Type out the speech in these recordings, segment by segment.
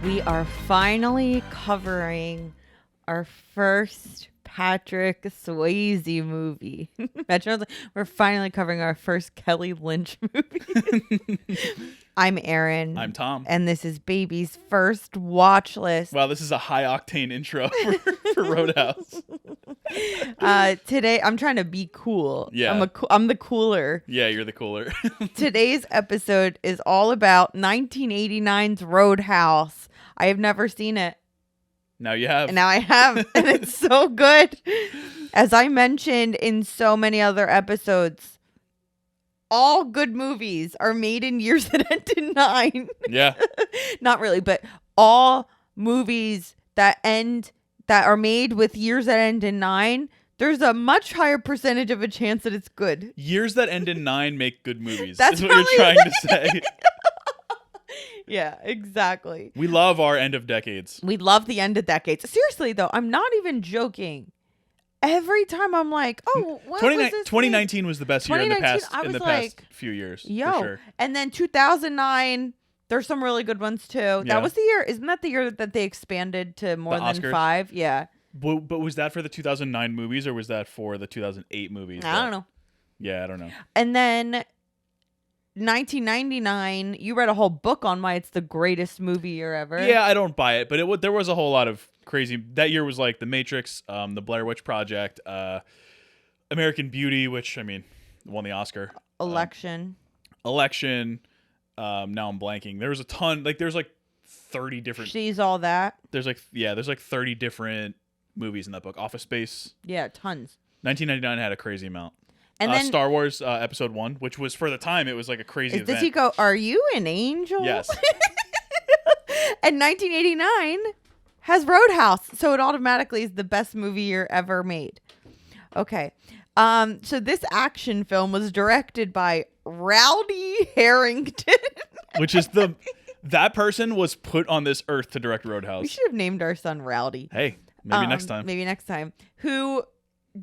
we are finally covering our first Patrick Swayze movie. We're finally covering our first Kelly Lynch movie. I'm Erin. I'm Tom. And this is Baby's first watch list. Wow, this is a high octane intro for Roadhouse. Today, I'm trying to be cool. Yeah. I'm the cooler. Yeah, you're the cooler. Today's episode is all about 1989's Roadhouse. I have never seen it. Now you have. Now I have, and it's so good. As I mentioned in so many other episodes, all good movies are made in years that end in 9. Yeah. Not really, but all movies that are made with years that end in 9, there's a much higher percentage of a chance that it's good. Years that end in 9 make good movies. That's what you're trying to say. Yeah, exactly. We love our end of decades. We love the end of decades. Seriously, though, I'm not even joking. Every time I'm like, oh, what was this 2019 was the best year in the past few years. Yo, for sure. And then 2009, there's some really good ones too. Yeah. That was the year. Isn't that the year that they expanded to more than Oscars? 5? Yeah. But was that for the 2009 movies or was that for the 2008 movies? I don't know. Yeah, I don't know. And then 1999, you read a whole book on why it's the greatest movie year ever. Yeah, I don't buy it, but there was a whole lot of crazy. That year was like The Matrix, the Blair Witch Project, American Beauty, which, I mean, won the Oscar. Election. Now I'm blanking. There was a ton. Like, there's like 30 different. She's All That. There's like 30 different movies in that book. Office Space. Yeah, tons. 1999 had a crazy amount. And then Star Wars Episode 1, which was, for the time, it was like a crazy event. Does he go, are you an angel? Yes. And 1989 has Roadhouse, so it automatically is the best movie year ever made. Okay. So this action film was directed by Rowdy Harrington. Which is that person was put on this earth to direct Roadhouse. We should have named our son Rowdy. Hey, maybe next time. Maybe next time. Who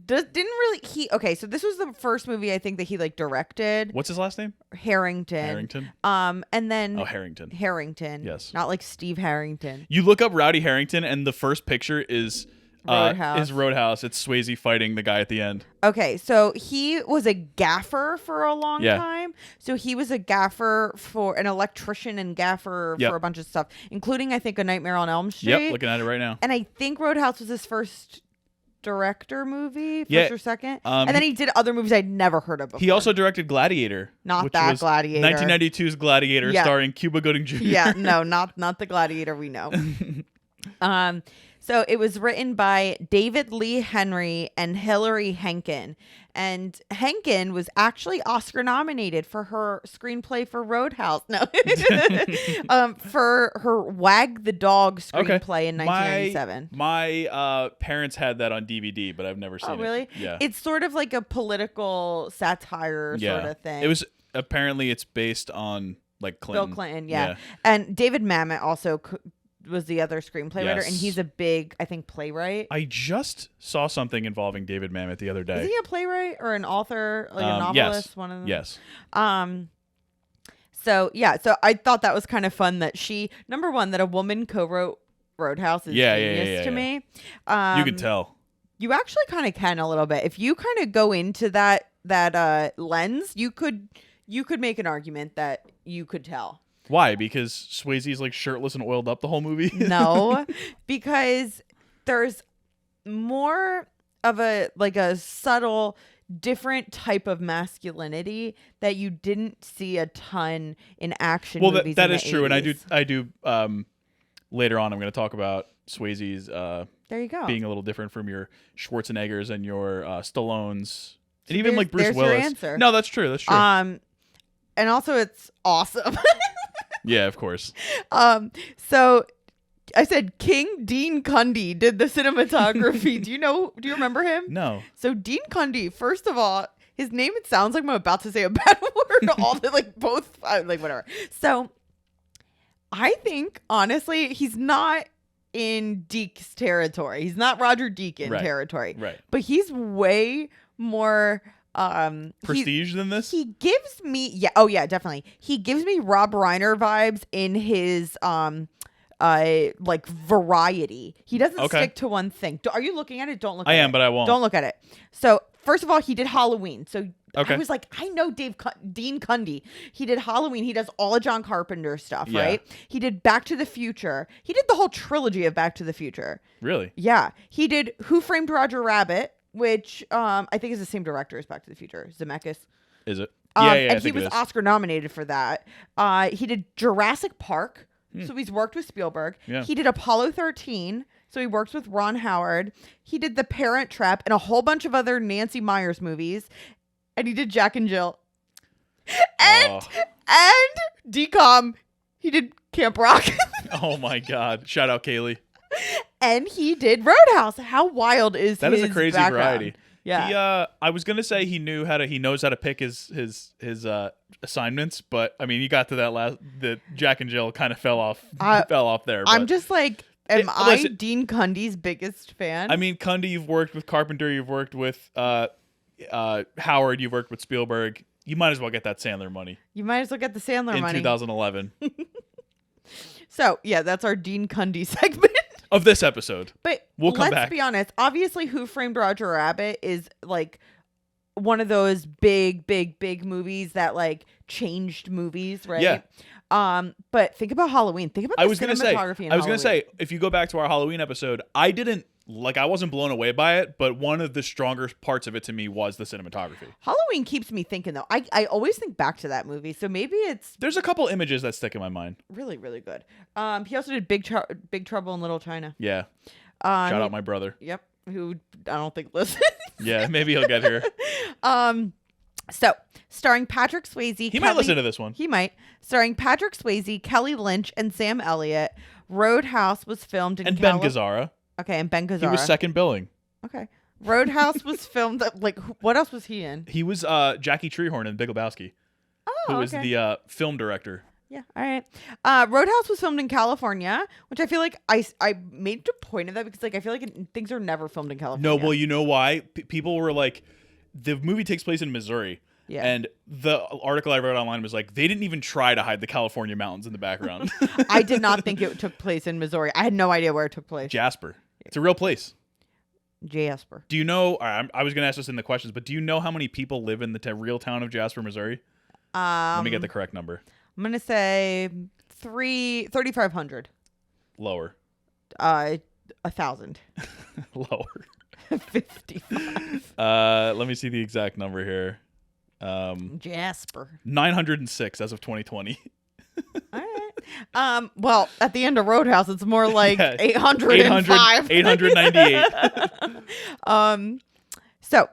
so this was the first movie I think that he directed. What's his last name? Harrington. And then Harrington. Yes. Not like Steve Harrington. You look up Rowdy Harrington and the first picture is Roadhouse. It's Swayze fighting the guy at the end. Okay, so he was a gaffer for a long time. So he was a gaffer for an electrician and gaffer for a bunch of stuff, including I think A Nightmare on Elm Street. Yep, looking at it right now. And I think Roadhouse was his first director movie, first or second. And then he did other movies I'd never heard of before. He also directed Gladiator. Gladiator. 1992's Gladiator, starring Cuba Gooding Jr. Yeah, no, not the Gladiator we know. So it was written by David Lee Henry and Hilary Henkin. And Henkin was actually Oscar nominated for her screenplay for Roadhouse. No. For her Wag the Dog screenplay in 1997. My parents had that on DVD, but I've never seen it. Oh, really? Yeah. It's sort of like a political satire sort of thing. It was, apparently it's based on like Clinton. Bill Clinton, yeah. And David Mamet also was the other screenplay writer, and he's a big, I think, playwright. I just saw something involving David Mamet the other day. Is he a playwright or an author, like a novelist? Yes. One of them. Yes. So I thought that was kind of fun that number one, that a woman co-wrote Roadhouse is genius to me. You could tell. You actually kind of can a little bit if you kind of go into that lens. You could make an argument that you could tell. Why? Because Swayze's like shirtless and oiled up the whole movie? No, because there's more of a subtle, different type of masculinity that you didn't see a ton in action movies. Well, that is true, 80s. and I do. Later on, I'm going to talk about Swayze's. There you go. Being a little different from your Schwarzeneggers and your Stallones, and even like Bruce there's Willis. Your answer. No, that's true. That's true. And also it's awesome. Yeah, of course. So I said King Dean Cundy did the cinematography. Do you remember him? No. So Dean Cundy, first of all, his name, it sounds like I'm about to say a bad word. All the whatever. So I think honestly, he's not in Deke's territory. He's not Roger Deakins territory. Right. But he's way more prestige than this. He gives me definitely. He gives me Rob Reiner vibes in his like variety. He doesn't Okay. stick to one thing. Are you looking at it? Don't look at I it. am, but I won't. Don't look at it. So first of all, he did Halloween. So Okay. I was like, I know Dean Cundy. He did Halloween. He does all of John Carpenter stuff, Yeah. right? He did Back to the Future. He did the whole trilogy of Back to the Future. Really? Yeah. He did Who Framed Roger Rabbit, which I think is the same director as Back to the Future, Zemeckis. Is it? Yeah, I And he think was it is. Oscar nominated for that. He did Jurassic Park. So he's worked with Spielberg. Yeah. He did Apollo 13. So he works with Ron Howard. He did The Parent Trap and a whole bunch of other Nancy Meyers movies. And he did Jack and Jill. And DCOM, he did Camp Rock. Oh my God! Shout out Kaylee. And he did Roadhouse. How wild is That his is a crazy background? variety. Yeah. He, I was gonna say he knows how to pick his assignments, but I mean, you got to the Jack and Jill kind of fell off there. I'm but- just like, am I listen, Dean Cundy's biggest fan? I mean, Cundy, you've worked with Carpenter, you've worked with Howard, you've worked with Spielberg. You might as well get that Sandler money you might as well get the Sandler in money. 2011 So yeah, that's our Dean Cundy segment. of this episode. But We'll come let's back. be honest. Obviously, Who Framed Roger Rabbit is like one of those big movies that like changed movies, right? Yeah. But think about Halloween. Think about the cinematography in I was gonna Halloween. say, if you go back to our Halloween episode, I wasn't blown away by it, but one of the stronger parts of it to me was the cinematography. Halloween keeps me thinking though. I always think back to that movie, so maybe it's There's a couple images that stick in my mind. really good. He also did Big Trouble in Little China. Yeah. Shout out my brother. Yep. Who I don't think listens. Yeah, maybe he'll get here. So starring Patrick Swayze. He might listen to this one. He might. Starring Patrick Swayze, Kelly Lynch, and Sam Elliott. Roadhouse was filmed in And Ben Gazzara. Okay, and Ben Gazzara. He was second billing. Okay. Roadhouse was filmed like what else was he in? He was Jackie Treehorn in Big Lebowski, Oh, who was okay. the film director. Yeah, all right. Roadhouse was filmed in California, which I feel like I made a point of that because like I feel like things are never filmed in California. No, well, you know why? People were like, the movie takes place in Missouri. Yeah. And the article I wrote online was like, they didn't even try to hide the California mountains in the background. I did not think it took place in Missouri. I had no idea where it took place. Jasper. It's a real place. Jasper. Do you know? I was going to ask this in the questions, but do you know how many people live in the real town of Jasper, Missouri? Let me get the correct number. I'm gonna say 3,500. Lower. 1,000. Lower. 55. Let me see the exact number here. Jasper. 906 as of 2020. All right. Well, at the end of Roadhouse, it's more like Yeah. 805. 898. So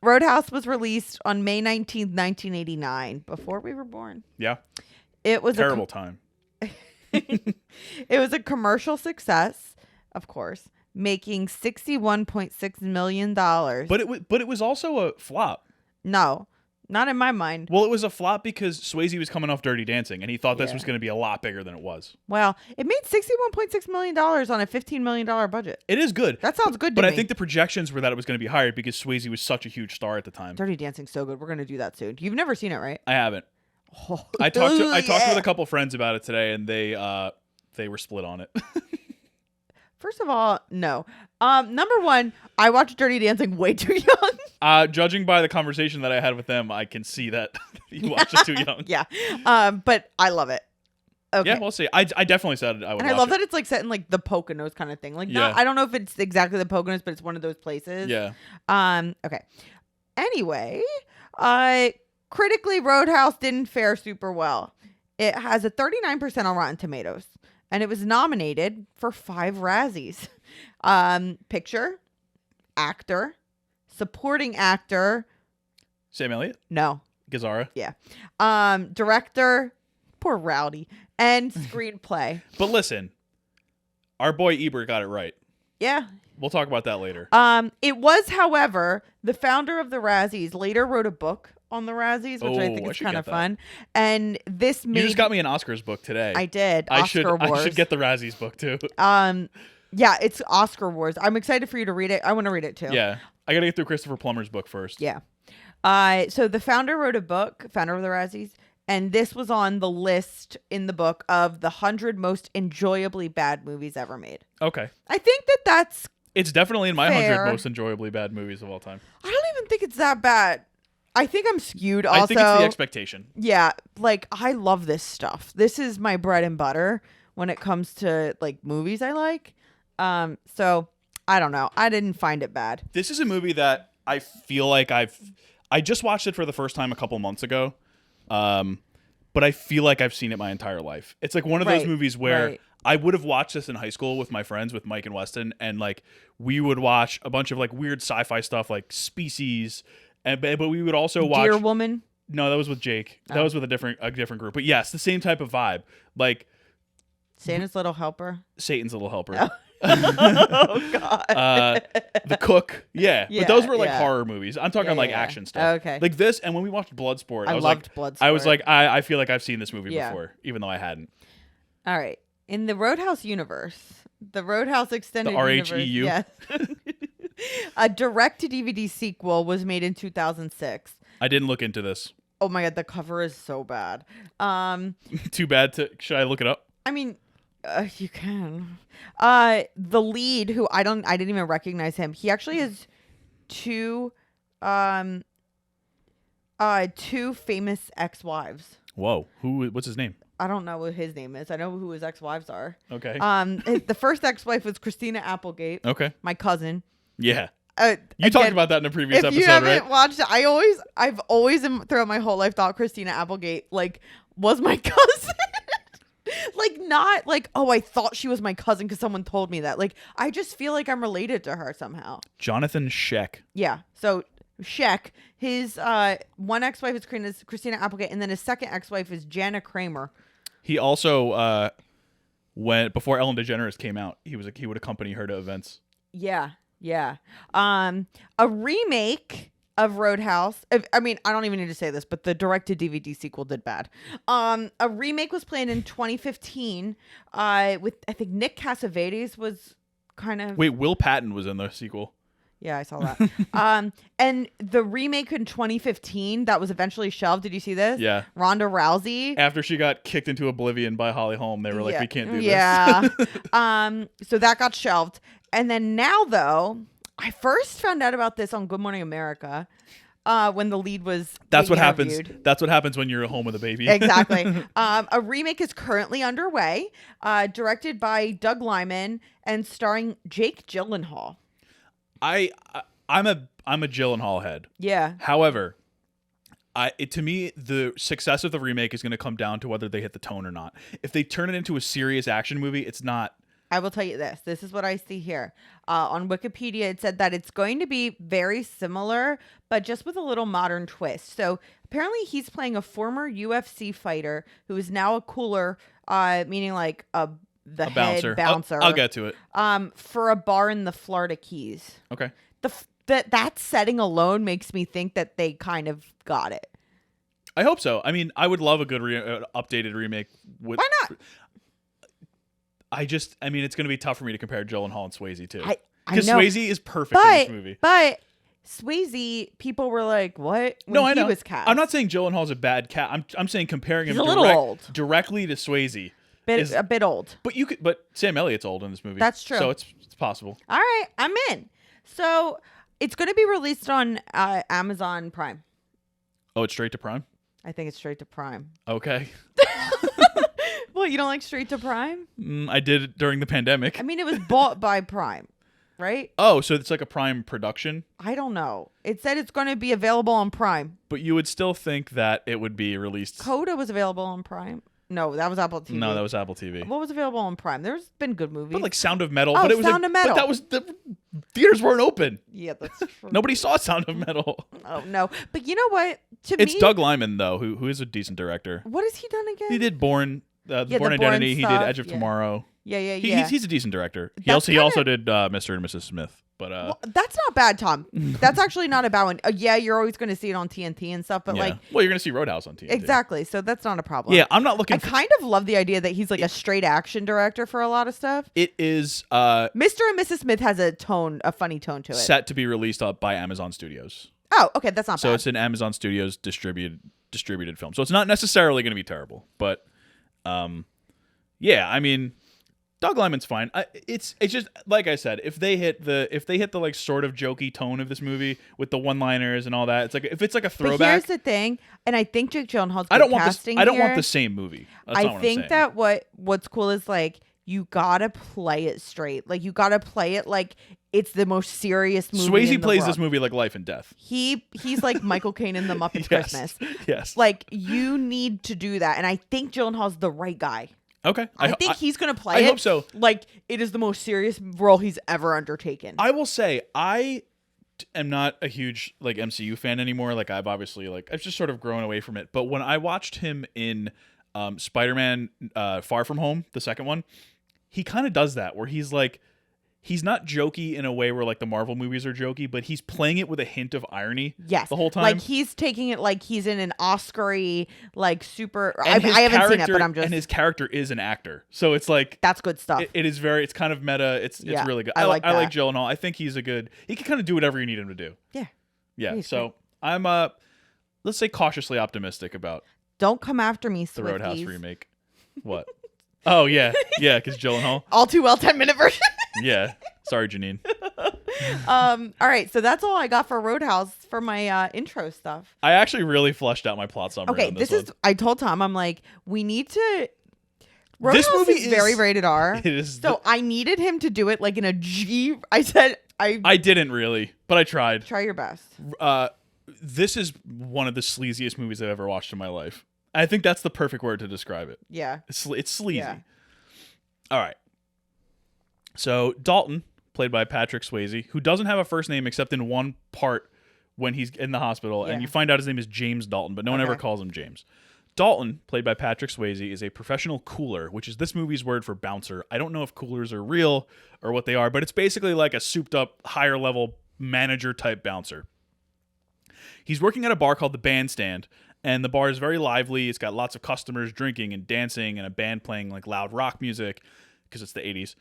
Roadhouse was released on May 19th, 1989, before we were born. Yeah. It was Terrible time. It was a commercial success, of course, making $61.6 million. But it was also a flop. No, not in my mind. Well, it was a flop because Swayze was coming off Dirty Dancing, and he thought this Yeah. was going to be a lot bigger than it was. Well, it made $61.6 million on a $15 million budget. It is good. That sounds good to But me. I think the projections were that it was going to be higher because Swayze was such a huge star at the time. Dirty Dancing's so good. We're going to do that soon. You've never seen it, right? I haven't. Oh, I talked yeah. with a couple friends about it today, and they were split on it. First of all, no. Number one, I watched Dirty Dancing way too young. Judging by the conversation that I had with them, I can see that you watched it too young. Yeah. But I love it. Okay. Yeah, we'll see. I definitely said I would. And I watch love it. that it's like set in like the Poconos kind of thing. Like, Yeah. I don't know if it's exactly the Poconos, but it's one of those places. Yeah. Okay. Anyway, critically, Roadhouse didn't fare super well. It has a 39% on Rotten Tomatoes, and it was nominated for 5 Razzies. Picture, actor, supporting actor. Sam Elliott, No. Gazzara. Yeah. Director, poor Rowdy, and screenplay. But listen, our boy Ebert got it right. Yeah. We'll talk about that later. It was, however, the founder of the Razzies later wrote a book on the Razzies, which I think I is should kind get of that. fun. And this made You just got me an Oscars book today. I did. I Oscar Wars. I should get the Razzies book too. Yeah, it's Oscar Wars. I'm excited for you to read it. I want to read it too. Yeah, I got to get through Christopher Plummer's book first. Yeah. So the founder wrote a book, founder of the Razzies, And this was on the list in the book of the 100 most enjoyably bad movies ever made. Okay. I think that's It's definitely in my fair. 100 most enjoyably bad movies of all time. I don't even think it's that bad. I think I'm skewed also. I think it's the expectation. Yeah, like I love this stuff. This is my bread and butter when it comes to like movies I like. So I don't know. I didn't find it bad. This is a movie that I feel like I just watched it for the first time a couple months ago. But I feel like I've seen it my entire life. It's like one of those movies where I would have watched this in high school with my friends, with Mike and Weston, and like we would watch a bunch of like weird sci-fi stuff like Species, but we would also watch Dear Woman. No, that was with Jake. That was with a different group. But yes, the same type of vibe. Like Santa's Little Helper. Satan's Little Helper. Oh God. The Cook. Yeah. Yeah, But those were like yeah. horror movies. I'm talking like action stuff. Okay. Like this, and when we watched Bloodsport, I was loved like, Bloodsport. I was like, I feel like I've seen this movie Yeah. before, even though I hadn't. All right. In the Roadhouse universe, the Roadhouse extended The universe, RHEU? yes. A direct-to-DVD sequel was made in 2006. I didn't look into this. Oh my God, the cover is so bad. Too bad to. Should I look it up? I mean, you can. The lead, who I didn't even recognize him. He actually has two famous ex-wives. Whoa. What's his name? I don't know what his name is. I know who his ex-wives are. Okay. The first ex-wife was Christina Applegate. Okay. My cousin. Yeah. You You talked about that in a previous if episode, you haven't right? watched it, I've always throughout my whole life thought Christina Applegate like was my cousin. Like not like, oh, I thought she was my cousin because someone told me that. Like I just feel like I'm related to her somehow. Jonathan Sheck. Yeah. So Sheck, his one ex-wife is Christina Applegate, and then his second ex-wife is Jana Kramer. He also before Ellen DeGeneres came out, he would accompany her to events. Yeah. Yeah. A remake of Roadhouse. I mean, I don't even need to say this, but the direct-to-DVD sequel did bad. A remake was planned in 2015 with, I think, Nick Cassavetes was kind of... Wait, Will Patton was in the sequel. Yeah, I saw that. And the remake in 2015 that was eventually shelved. Did you see this? Yeah. Ronda Rousey. After she got kicked into oblivion by Holly Holm, they were like, we can't do this. Yeah. So that got shelved. And then now, though, I first found out about this on Good Morning America when the lead was That's being what happens. interviewed. That's what happens when you're at home with a baby. Exactly. A remake is currently underway, directed by Doug Liman and starring Jake Gyllenhaal. I'm a Gyllenhaal head. Yeah. However, to me, the success of the remake is going to come down to whether they hit the tone or not. If they turn it into a serious action movie, it's not. I will tell you this. This is what I see here. On Wikipedia, it said that it's going to be very similar, but just with a little modern twist. So apparently he's playing a former UFC fighter who is now a cooler, meaning like the A head bouncer. I'll get to it. For a bar in the Florida Keys. Okay. That setting alone makes me think that they kind of got it. I hope so. I mean, I would love a good updated remake. Why not? I mean, it's going to be tough for me to compare Gyllenhaal and Swayze too. I Because know. Swayze is perfect in this movie. But Swayze, people were like, "What?" When I know. He was cast. I'm not saying Gyllenhaal's a bad cat. I'm saying comparing He's him a little old. directly to Swayze. A bit old. But Sam Elliott's old in this movie. That's true. So it's possible. All right, I'm in. So it's going to be released on Amazon Prime. Oh, it's straight to Prime? I think it's straight to Prime. Okay. Well, you don't like straight to Prime? I did it during the pandemic. I mean, it was bought by Prime, right? Oh, so it's like a Prime production? I don't know. It said it's going to be available on Prime. But you would still think that it would be released. Coda was available on Prime. No, that was Apple TV. No, that was Apple TV. What was available on Prime? There's been good movies. But like Sound of Metal. Oh, but it was Sound of Metal. But that was the theaters weren't open. Yeah, that's true. Nobody saw Sound of Metal. Oh no, but you know what? It's Doug Liman though, who is a decent director. What has he done again? He did Born, the Born Identity. He did stuff, Edge of Tomorrow. Yeah. He's a decent director. He That's also did Mr. and Mrs. Smith. But well, that's not bad, Tom. That's actually not a bad one. Yeah, you're always going to see it on TNT and stuff, but yeah. like, well, you're going to see Roadhouse on TNT. Exactly. So that's not a problem. Yeah, I'm not looking. I kind of love the idea that he's like a straight action director for a lot of stuff. It is Mr. and Mrs. Smith has a funny tone to it. Set to be released up by Amazon Studios. Oh, okay, that's not bad. So it's an Amazon Studios distributed distributed film. So it's not necessarily going to be terrible, but yeah, I mean, Doug Liman's fine. It's just like I said, if they hit the like sort of jokey tone of this movie with the one-liners and all that, it's like if it's like a throwback. But here's the thing, and I think Jake Gyllenhaal's good I don't want casting this. I don't here. want the same movie. That's not what I'm think saying. that what's cool is like you gotta play it straight. Like you gotta play it like it's the most serious movie. Swayze plays this movie like life and death. He's like Michael Caine in the Muppets Christmas. Yes. Like you need to do that, and I think Gyllenhaal's the right guy. Okay. I think he's gonna play it. I hope so. Like it is the most serious role he's ever undertaken. I will say I am not a huge like MCU fan anymore. Like I've just sort of grown away from it. But when I watched him in Spider-Man Far From Home, the second one, he kind of does that where he's like, he's not jokey in a way where like the Marvel movies are jokey, but he's playing it with a hint of irony. Yes, the whole time. Like he's taking it like he's in an Oscar-y, like super. I haven't seen it, but I'm just. And his character is an actor, so it's like that's good stuff. It is very. It's kind of meta. It's really good. I like Gyllenhaal. I think he's a good. He can kind of do whatever you need him to do. Yeah. Yeah. So great. I'm let's say cautiously optimistic about. Don't come after me, Swifties. The Roadhouse remake. What? Oh yeah, because Gyllenhaal. All too well 10-minute version. Yeah. Sorry, Janine. All right, so that's all I got for Roadhouse for my intro stuff. I actually really fleshed out my plot summary. Okay, on this one. I told Tom, I'm like, we need to. Roadhouse this movie is very rated R. It is. So I needed him to do it like in a G. I said I didn't really, but I tried. Try your best. This is one of the sleaziest movies I've ever watched in my life. I think that's the perfect word to describe it. Yeah. It's sleazy. Yeah. All right. So Dalton, played by Patrick Swayze, who doesn't have a first name except in one part when he's in the hospital, and you find out his name is James Dalton, but no one ever calls him James. Dalton, played by Patrick Swayze, is a professional cooler, which is this movie's word for bouncer. I don't know if coolers are real or what they are, but it's basically like a souped-up, higher-level manager-type bouncer. He's working at a bar called The Bandstand, and the bar is very lively. It's got lots of customers drinking and dancing and a band playing like loud rock music because it's the 80s.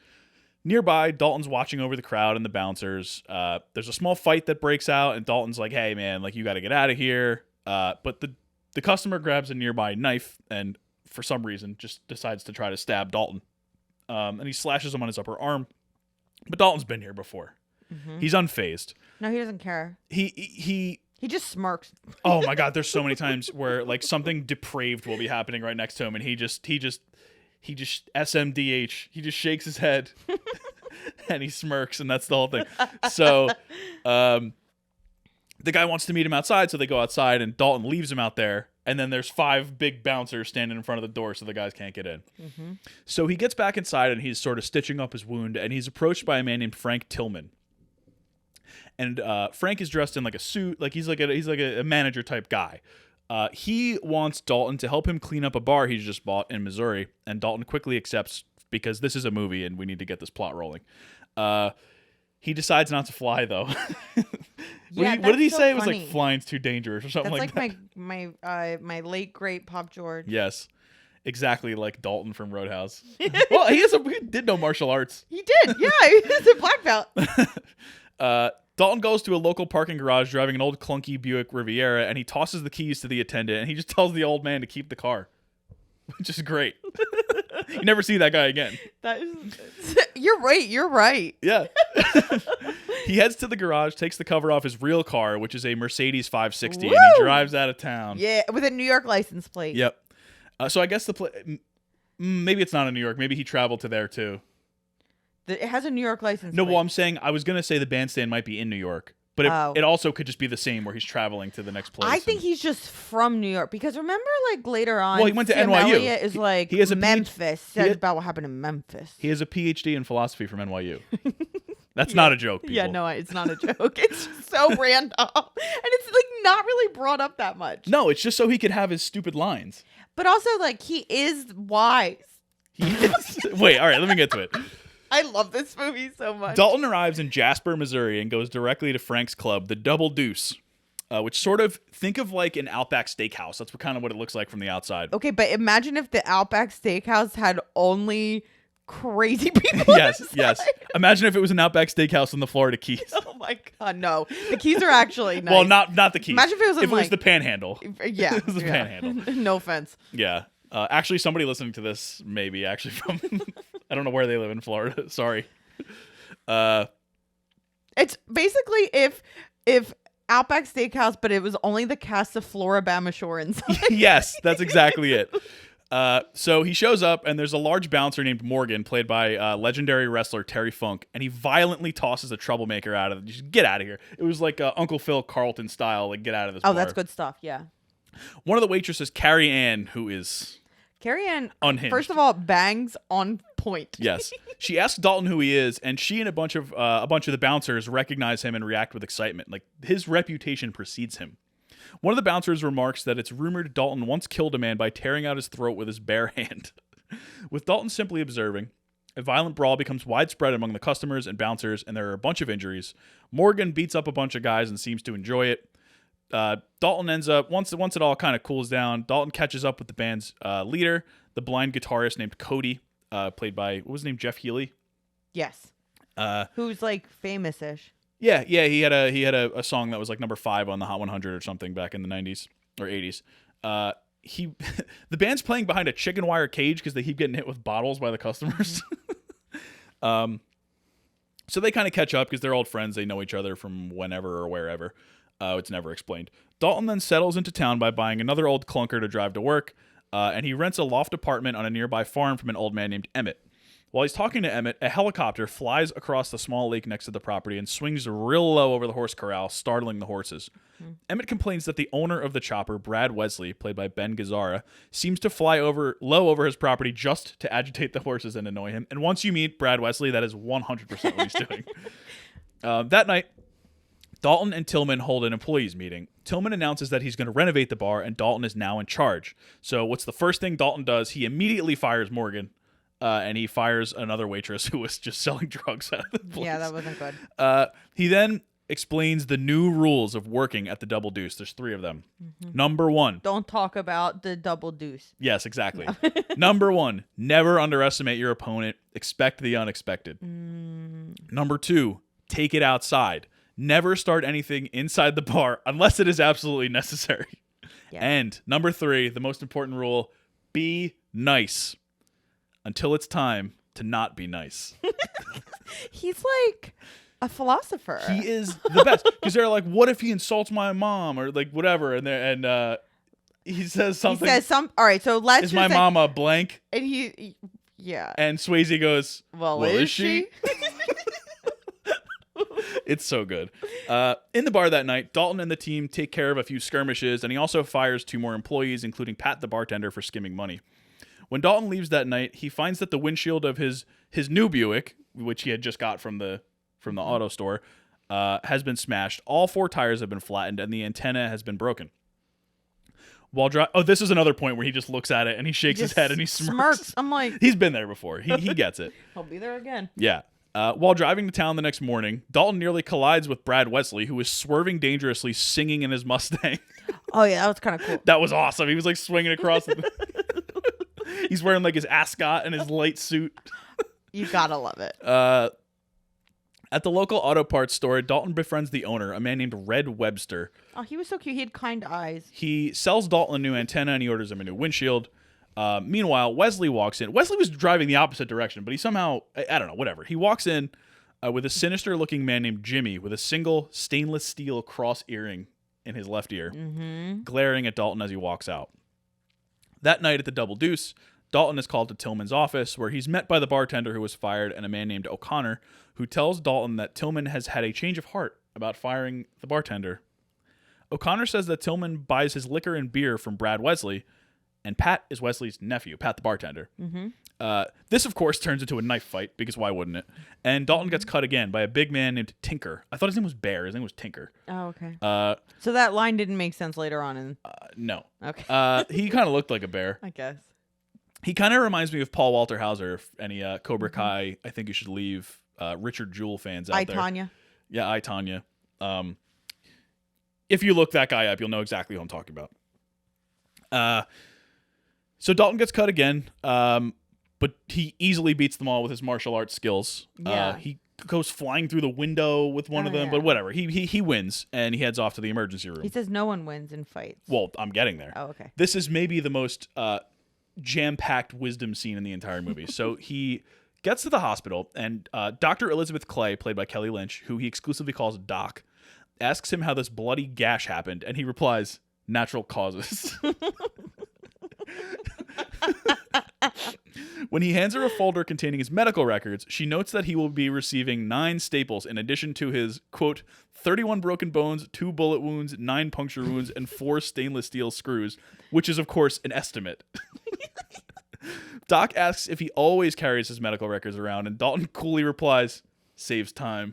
Nearby, Dalton's watching over the crowd and the bouncers. There's a small fight that breaks out, and Dalton's like, hey, man, like you got to get out of here. But the customer grabs a nearby knife and for some reason just decides to try to stab Dalton. And he slashes him on his upper arm. But Dalton's been here before. Mm-hmm. He's unfazed. No, he doesn't care. He just smirks. Oh my God, there's so many times where like something depraved will be happening right next to him, and he just SMDH. He just shakes his head and he smirks, and that's the whole thing. So the guy wants to meet him outside, so they go outside, and Dalton leaves him out there, and then there's 5 big bouncers standing in front of the door so the guys can't get in. Mm-hmm. So he gets back inside, and he's sort of stitching up his wound, and he's approached by a man named Frank Tillman. And Frank is dressed in like a suit, like he's like a manager type guy. He wants Dalton to help him clean up a bar he's just bought in Missouri, and Dalton quickly accepts because this is a movie and we need to get this plot rolling. He decides not to fly though. What did he say? It was like flying's too dangerous or something like that. That's my late great Pop George. Yes. Exactly like Dalton from Roadhouse. Well, he did know martial arts. He did, yeah. He's a black belt. Dalton goes to a local parking garage driving an old clunky Buick Riviera, and he tosses the keys to the attendant, and he just tells the old man to keep the car, which is great. You never see that guy again. You're right. Yeah. He heads to the garage, takes the cover off his real car, which is a Mercedes 560, and he drives out of town. Yeah, with a New York license plate. Yep. So I guess maybe it's not in New York. Maybe he traveled to there too. It has a New York license No, plate. well, I'm saying I was going to say the bandstand might be in New York, but it also could just be the same where he's traveling to the next place. I think he's just from New York because remember, like later on, well, he went to Sam NYU. Elliott is like he has a Memphis. Said about what happened in Memphis. He has a PhD in philosophy from NYU. That's not a joke, people. Yeah, no, it's not a joke. It's just so random, and it's like not really brought up that much. No, it's just so he could have his stupid lines. But also, like, he is wise. Wait, all right, let me get to it. I love this movie so much. Dalton arrives in Jasper, Missouri, and goes directly to Frank's club, the Double Deuce, which sort of, think of like an Outback Steakhouse. That's kind of what it looks like from the outside. Okay, but imagine if the Outback Steakhouse had only crazy people. Yes, yes. Imagine if it was an Outback Steakhouse in the Florida Keys. Oh my God, no. The Keys are actually nice. Well, not the Keys. Imagine if it was was the Panhandle. Yeah. It was the Panhandle. No offense. Yeah. Actually, somebody listening to this may be actually from, I don't know where they live in Florida. Sorry. It's basically if Outback Steakhouse, but it was only the cast of Floribama Shore inside. Yes, that's exactly it. So he shows up, and there's a large bouncer named Morgan, played by legendary wrestler Terry Funk, and he violently tosses a troublemaker out of it. Just get out of here. It was like Uncle Phil Carlton style, like get out of this bar. That's good stuff, yeah. One of the waitresses, Carrie Ann, who is Carrie Ann, unhinged. First of all, bangs on point. Yes. She asks Dalton who he is, and she and a bunch of the bouncers recognize him and react with excitement. Like, his reputation precedes him. One of the bouncers remarks that it's rumored Dalton once killed a man by tearing out his throat with his bare hand. With Dalton simply observing, a violent brawl becomes widespread among the customers and bouncers, and there are a bunch of injuries. Morgan beats up a bunch of guys and seems to enjoy it. Dalton ends up, once it all kind of cools down, Dalton catches up with the band's leader, the blind guitarist named Cody, played by, what was his name, Jeff Healey? Yes. Who's like famous-ish. Yeah, he had a song that was like number 5 on the Hot 100 or something back in the 90s or 80s. The band's playing behind a chicken wire cage because they keep getting hit with bottles by the customers. So they kind of catch up because they're old friends. They know each other from whenever or wherever. It's never explained. Dalton then settles into town by buying another old clunker to drive to work, and he rents a loft apartment on a nearby farm from an old man named Emmett. While he's talking to Emmett, a helicopter flies across the small lake next to the property and swings real low over the horse corral, startling the horses. Emmett complains that the owner of the chopper, Brad Wesley, played by Ben Gazzara, seems to fly low over his property just to agitate the horses and annoy him. And once you meet Brad Wesley, that is 100% what he's doing. That night, Dalton and Tillman hold an employees meeting. Tillman announces that he's going to renovate the bar, and Dalton is now in charge. So what's the first thing Dalton does? He immediately fires Morgan. And he fires another waitress who was just selling drugs out of the place. Yeah, that wasn't good. He then explains the new rules of working at the Double Deuce. There's 3 of them. Number 1. Don't talk about the Double Deuce. Yes, exactly. Number 1. Never underestimate your opponent. Expect the unexpected. Number 2. Take it outside. Never start anything inside the bar unless it is absolutely necessary. Yeah. And number 3, the most important rule, be nice. Until it's time to not be nice. He's like a philosopher. He is the best. Because they're like, what if he insults my mom? Or like whatever. And he says something. All right, so let's Is my mom a blank? And yeah. And Swayze goes, well is she? It's so good. In the bar that night, Dalton and the team take care of a few skirmishes, and he also fires 2 more employees, including Pat the bartender, for skimming money. When Dalton leaves that night, he finds that the windshield of his new Buick, which he had just got from the auto store, has been smashed. All 4 tires have been flattened, and the antenna has been broken. This is another point where he just looks at it and he shakes his head and he smirks. I'm like, he's been there before. He gets it. He'll be there again. Yeah. While driving to town the next morning, Dalton nearly collides with Brad Wesley, who is swerving dangerously, singing in his Mustang. Oh yeah, that was kind of cool. That was awesome. He was like swinging across. He's wearing like his ascot and his light suit. You gotta love it. At the local auto parts store, Dalton befriends the owner, a man named Red Webster. Oh, he was so cute. He had kind eyes. He sells Dalton a new antenna and he orders him a new windshield. Meanwhile, Wesley walks in. Wesley was driving the opposite direction, but he somehow, I don't know, whatever. He walks in with a sinister-looking man named Jimmy with a single stainless steel cross earring in his left ear, glaring at Dalton as he walks out. That night at the Double Deuce, Dalton is called to Tillman's office, where he's met by the bartender who was fired and a man named O'Connor, who tells Dalton that Tillman has had a change of heart about firing the bartender. O'Connor says that Tillman buys his liquor and beer from Brad Wesley, and Pat is Wesley's nephew, Pat the bartender. This, of course, turns into a knife fight, because why wouldn't it? And Dalton gets cut again by a big man named Tinker. I thought his name was Bear. His name was Tinker. Oh, okay. So that line didn't make sense later on. No. Okay. He kind of looked like a bear. I guess. He kind of reminds me of Paul Walter Hauser, if any Cobra Kai, I Think You Should Leave, Richard Jewell fans out there. Tanya. Yeah, Tanya. If you look that guy up, you'll know exactly who I'm talking about. So Dalton gets cut again. but he easily beats them all with his martial arts skills. Yeah. He goes flying through the window with one of them, but whatever. He wins, and he heads off to the emergency room. He says no one wins in fights. Well, I'm getting there. Oh, okay. This is maybe the most jam-packed wisdom scene in the entire movie. So he gets to the hospital, and Dr. Elizabeth Clay, played by Kelly Lynch, who he exclusively calls Doc, asks him how this bloody gash happened, and he replies, natural causes. When he hands her a folder containing his medical records, she notes that he will be receiving 9 staples in addition to his, quote, 31 broken bones, 2 bullet wounds, 9 puncture wounds, and 4 stainless steel screws, which is, of course, an estimate. Doc asks if he always carries his medical records around, and Dalton coolly replies, saves time.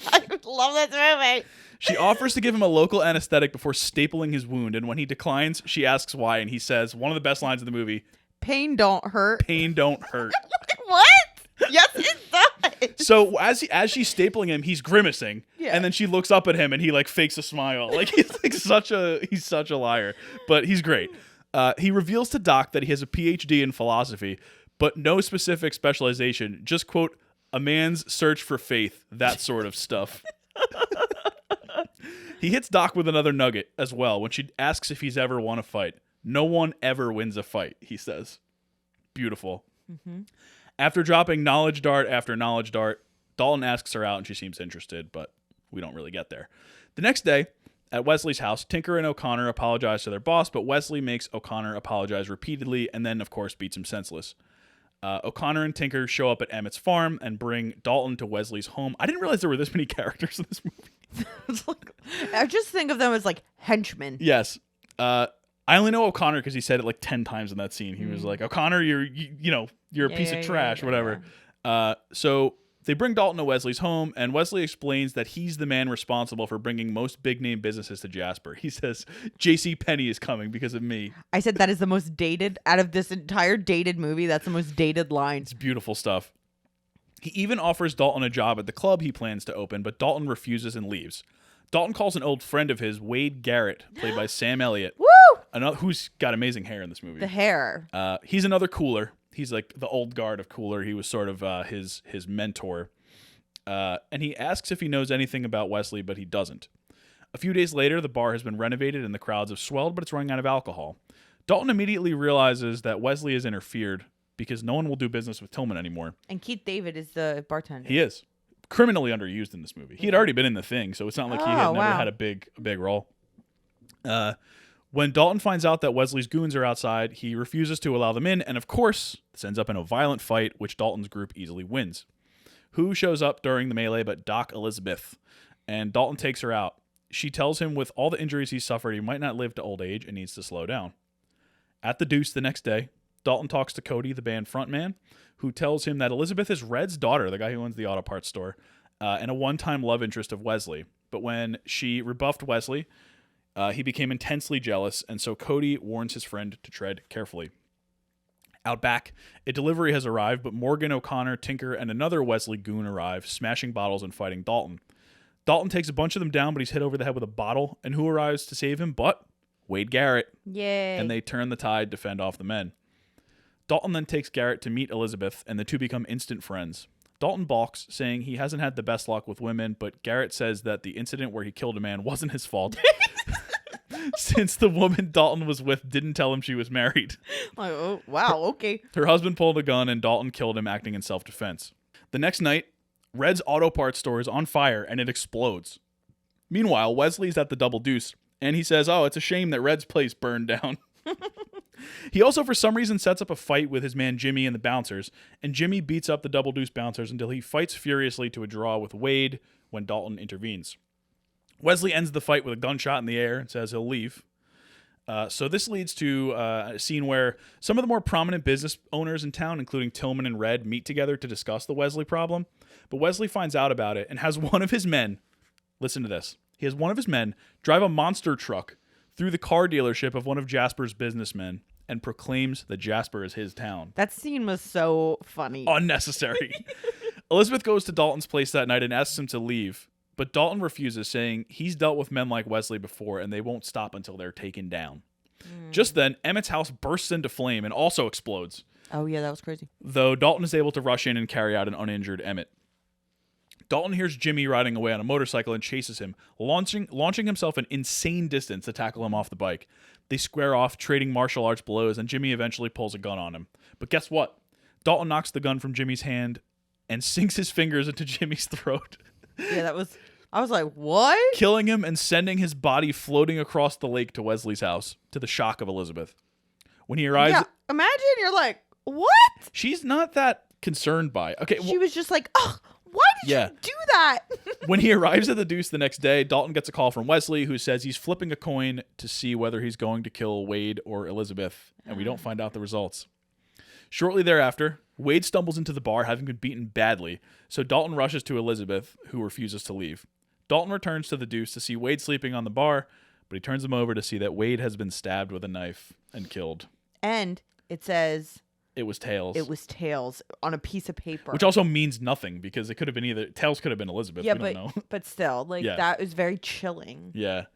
I love this movie. She offers to give him a local anesthetic before stapling his wound, and when he declines, she asks why, and he says, one of the best lines in the movie, pain don't hurt. Pain don't hurt. What? Yes, it does. So as she's stapling him, he's grimacing, and then she looks up at him, and he like fakes a smile. Like he's such a liar, but he's great. He reveals to Doc that he has a PhD in philosophy, but no specific specialization. Just quote, a man's search for faith, that sort of stuff. He hits Doc with another nugget as well when she asks if he's ever won a fight. No one ever wins a fight, he says. Beautiful. Mm-hmm. After dropping knowledge dart after knowledge dart, Dalton asks her out and she seems interested, but we don't really get there. The next day, at Wesley's house, Tinker and O'Connor apologize to their boss, but Wesley makes O'Connor apologize repeatedly and then, of course, beats him senseless. O'Connor and Tinker show up at Emmett's farm and bring Dalton to Wesley's home. I didn't realize there were this many characters in this movie. I just think of them as like henchmen. Yes. I only know O'Connor because he said it like 10 times in that scene. He was like, O'Connor, you're a piece of trash, whatever. Yeah. So they bring Dalton to Wesley's home, and Wesley explains that he's the man responsible for bringing most big-name businesses to Jasper. He says, J.C. Penney is coming because of me. I said that is the most dated, out of this entire dated movie, that's the most dated line. It's beautiful stuff. He even offers Dalton a job at the club he plans to open, but Dalton refuses and leaves. Dalton calls an old friend of his, Wade Garrett, played by Sam Elliott. Woo! Who's got amazing hair in this movie. The hair. He's another cooler. He's like the old guard of cooler. He was sort of his mentor. And he asks if he knows anything about Wesley, but he doesn't. A few days later, the bar has been renovated and the crowds have swelled, but it's running out of alcohol. Dalton immediately realizes that Wesley has interfered because no one will do business with Tillman anymore. And Keith David is the bartender. He is. Criminally underused in this movie. He had already been in The Thing, so it's not like he had never had a big role. When Dalton finds out that Wesley's goons are outside, he refuses to allow them in, and of course, this ends up in a violent fight, which Dalton's group easily wins. Who shows up during the melee but Doc Elizabeth, and Dalton takes her out. She tells him with all the injuries he's suffered, he might not live to old age and needs to slow down. At the Deuce the next day, Dalton talks to Cody, the band frontman, who tells him that Elizabeth is Red's daughter, the guy who owns the auto parts store, and a one-time love interest of Wesley. But when she rebuffed Wesley, he became intensely jealous, and so Cody warns his friend to tread carefully. Out back, a delivery has arrived, but Morgan, O'Connor, Tinker, and another Wesley goon arrive, smashing bottles and fighting Dalton. Dalton takes a bunch of them down, but he's hit over the head with a bottle, and who arrives to save him but Wade Garrett. Yay. And they turn the tide to fend off the men. Dalton then takes Garrett to meet Elizabeth, and the two become instant friends. Dalton balks, saying he hasn't had the best luck with women, but Garrett says that the incident where he killed a man wasn't his fault. Since the woman Dalton was with didn't tell him she was married. Oh, wow, okay. Her husband pulled a gun and Dalton killed him acting in self-defense. The next night, Red's auto parts store is on fire and it explodes. Meanwhile, Wesley's at the Double Deuce and he says, oh, it's a shame that Red's place burned down. He also, for some reason, sets up a fight with his man Jimmy and the bouncers, and Jimmy beats up the Double Deuce bouncers until he fights furiously to a draw with Wade when Dalton intervenes. Wesley ends the fight with a gunshot in the air and says he'll leave. So this leads to a scene where some of the more prominent business owners in town, including Tillman and Red, meet together to discuss the Wesley problem. But Wesley finds out about it and has one of his men, listen to this, he has one of his men drive a monster truck through the car dealership of one of Jasper's businessmen and proclaims that Jasper is his town. That scene was so funny. Unnecessary. Elizabeth goes to Dalton's place that night and asks him to leave. But Dalton refuses, saying he's dealt with men like Wesley before and they won't stop until they're taken down. Just then, Emmett's house bursts into flame and also explodes. Oh, yeah, that was crazy. Though Dalton is able to rush in and carry out an uninjured Emmett. Dalton hears Jimmy riding away on a motorcycle and chases him, launching himself an insane distance to tackle him off the bike. They square off, trading martial arts blows, and Jimmy eventually pulls a gun on him. But guess what? Dalton knocks the gun from Jimmy's hand and sinks his fingers into Jimmy's throat. Yeah, I was like, what? Killing him and sending his body floating across the lake to Wesley's house, to the shock of Elizabeth. When he arrives... Yeah, imagine you're like, what? She's not that concerned by it. Okay, She was just like, ugh. Why did you do that? When he arrives at the Deuce the next day, Dalton gets a call from Wesley, who says he's flipping a coin to see whether he's going to kill Wade or Elizabeth, and we don't find out the results. Shortly thereafter, Wade stumbles into the bar, having been beaten badly, so Dalton rushes to Elizabeth, who refuses to leave. Dalton returns to the Deuce to see Wade sleeping on the bar, but he turns him over to see that Wade has been stabbed with a knife and killed. And it says... It was Tails. It was Tails on a piece of paper. Which also means nothing, because it could have been either... Tails could have been Elizabeth. Yeah, we don't know. But still, that is very chilling. Yeah.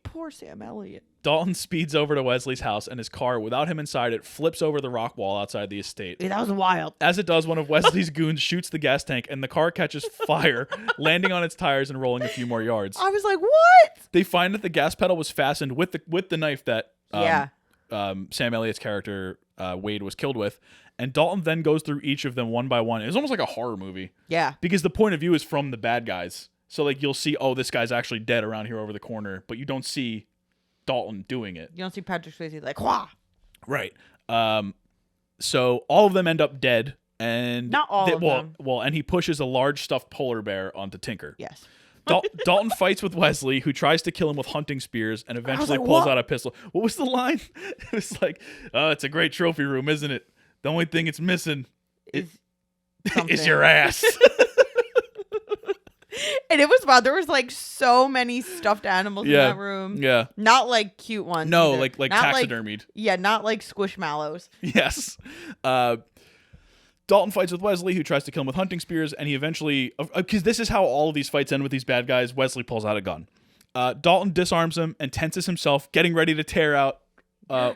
Poor Sam Elliott. Dalton speeds over to Wesley's house, and his car, without him inside it, flips over the rock wall outside the estate. Yeah, that was wild. As it does, one of Wesley's goons shoots the gas tank, and the car catches fire, landing on its tires and rolling a few more yards. I was like, what? They find that the gas pedal was fastened with the knife that Sam Elliott's character, Wade, was killed with. And Dalton then goes through each of them one by one. It's almost like a horror movie. Yeah. Because the point of view is from the bad guys. So, you'll see, oh, this guy's actually dead around here over the corner, but you don't see Dalton doing it. You don't see Patrick Swayze like, wah. Right. So all of them end up dead, and not all of them. Well, and he pushes a large stuffed polar bear onto Tinker. Yes. Dalton fights with Wesley, who tries to kill him with hunting spears, and eventually pulls out a pistol. What was the line? It was like, "Oh, it's a great trophy room, isn't it? The only thing it's missing is your ass." And it was wild. There was so many stuffed animals in that room. Yeah. Not cute ones. No, either. like not taxidermied. Not like squishmallows. Yes. Dalton fights with Wesley, who tries to kill him with hunting spears, and he eventually... Because this is how all of these fights end with these bad guys. Wesley pulls out a gun. Dalton disarms him and tenses himself, getting ready to tear out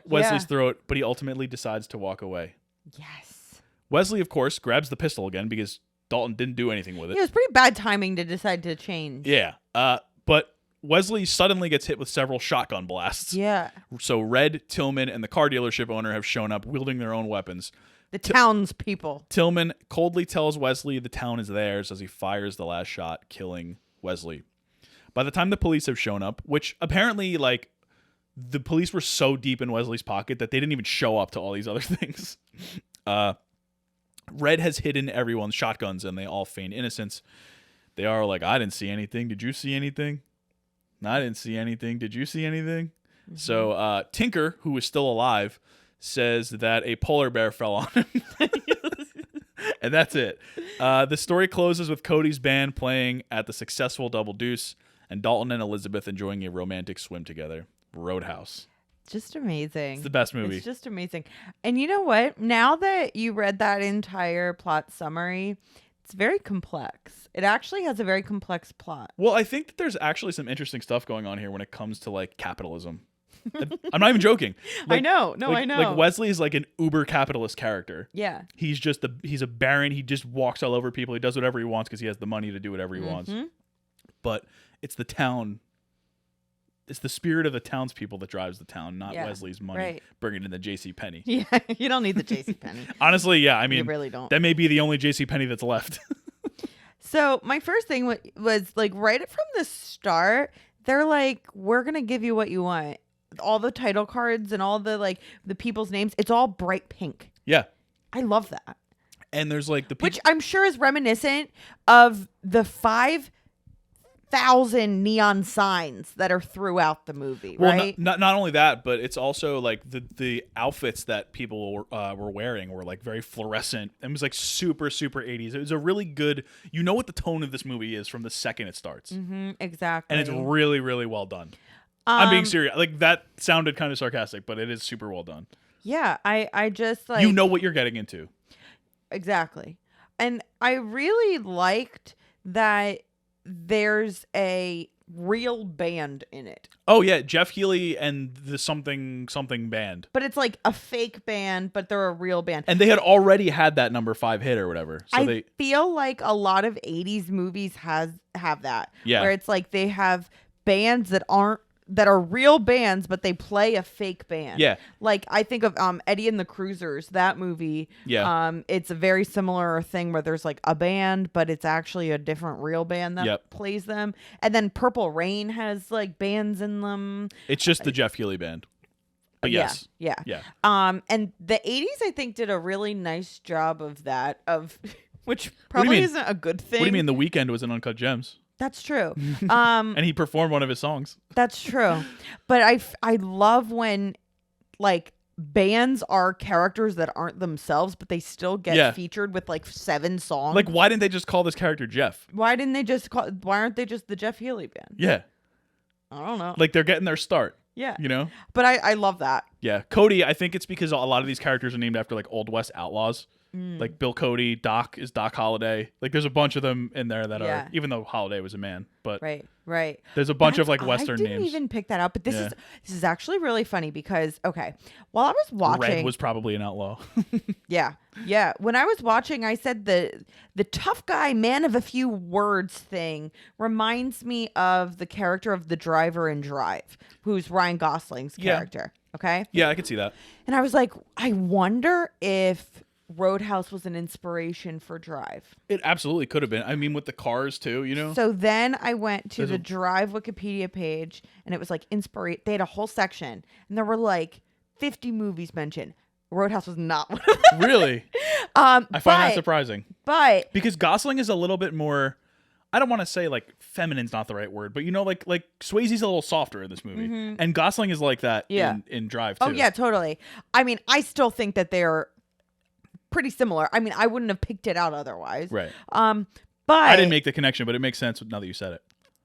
Wesley's throat, but he ultimately decides to walk away. Yes. Wesley, of course, grabs the pistol again because Dalton didn't do anything with it. Yeah, it was pretty bad timing to decide to change. Yeah. But Wesley suddenly gets hit with several shotgun blasts. Yeah. So Red, Tillman, and the car dealership owner have shown up wielding their own weapons. The townspeople. Tillman coldly tells Wesley the town is theirs as he fires the last shot, killing Wesley. By the time the police have shown up, which apparently, the police were so deep in Wesley's pocket that they didn't even show up to all these other things. Red has hidden everyone's shotguns, and they all feign innocence. They are like, I didn't see anything. Did you see anything? No, I didn't see anything. Did you see anything? Mm-hmm. So Tinker, who is still alive, says that a polar bear fell on him. And that's it. The story closes with Cody's band playing at the successful Double Deuce, and Dalton and Elizabeth enjoying a romantic swim together. Roadhouse. Just amazing. It's the best movie. It's just amazing. And you know what? Now that you read that entire plot summary, it's very complex. It actually has a very complex plot. Well, I think that there's actually some interesting stuff going on here when it comes to capitalism. I'm not even joking. I know. No, I know. Wesley is an uber capitalist character. Yeah. He's just he's a baron. He just walks all over people. He does whatever he wants because he has the money to do whatever he wants. But it's the town. It's the spirit of the townspeople that drives the town, not Wesley's money bringing in the JCPenney. Yeah, you don't need the JCPenney. Honestly, yeah. I mean, you really don't. That may be the only JCPenney that's left. So my first thing was right from the start, they're like, we're going to give you what you want. All the title cards and all the the people's names, it's all bright pink. Yeah. I love that. And there's the people, which I'm sure is reminiscent of the 5,000 neon signs that are throughout the movie, right? Not only that, but it's also the outfits that people were wearing were very fluorescent. It was super, super 80s. It was a really good, what the tone of this movie is from the second it starts. Mm-hmm, exactly. And it's really, really well done. I'm being serious. That sounded kind of sarcastic, but it is super well done. Yeah, I just you know what you're getting into. Exactly. And I really liked that there's a real band in it. Oh yeah, Jeff Healey and the something band. But it's like a fake band, but they're a real band. And they had already had that number 5 hit or whatever. So I feel like a lot of 80s movies have that. Yeah. Where it's like they have bands that are real bands, but they play a fake band. Yeah. Like I think of Eddie and the Cruisers, that movie. Yeah. It's a very similar thing where there's like a band, but it's actually a different real band that plays them. And then Purple Rain has like bands in them. It's just the Jeff Healey band. But yes. Yeah. And the 80s I think did a really nice job of that, which probably isn't a good thing. What do you mean The Weeknd was in Uncut Gems? That's true. And he performed one of his songs. That's true. But I love when like bands are characters that aren't themselves, but they still get featured with like 7 songs. Like, why didn't they just call this character Jeff? Why aren't they just the Jeff Healey band? Yeah. I don't know. Like, they're getting their start. Yeah. You know? But I love that. Yeah. Cody, I think it's because a lot of these characters are named after like Old West outlaws. Like Bill Cody, Doc is Doc Holliday. Like there's a bunch of them in there that are, even though Holliday was a man, but right. There's a bunch of like Western names. I didn't even pick that up, but this is actually really funny because while I was watching, Red was probably an outlaw. yeah. When I was watching, I said the tough guy, man of a few words thing reminds me of the character of the driver in Drive, who's Ryan Gosling's character. Okay. Yeah, I could see that. And I was like, I wonder if Roadhouse was an inspiration for Drive. It absolutely could have been. I mean, with the cars too, you know? So then I went to the Drive Wikipedia page and it was like they had a whole section and there were like 50 movies mentioned. Roadhouse was not one of them. Really? I find that surprising. But because Gosling is a little bit more, I don't want to say like feminine's not the right word, but you know, like Swayze's a little softer in this movie. And Gosling is like that in Drive too. Oh yeah, totally. I mean, I still think that they're pretty similar. I mean, I wouldn't have picked it out otherwise. Right. But I didn't make the connection, but it makes sense now that you said it.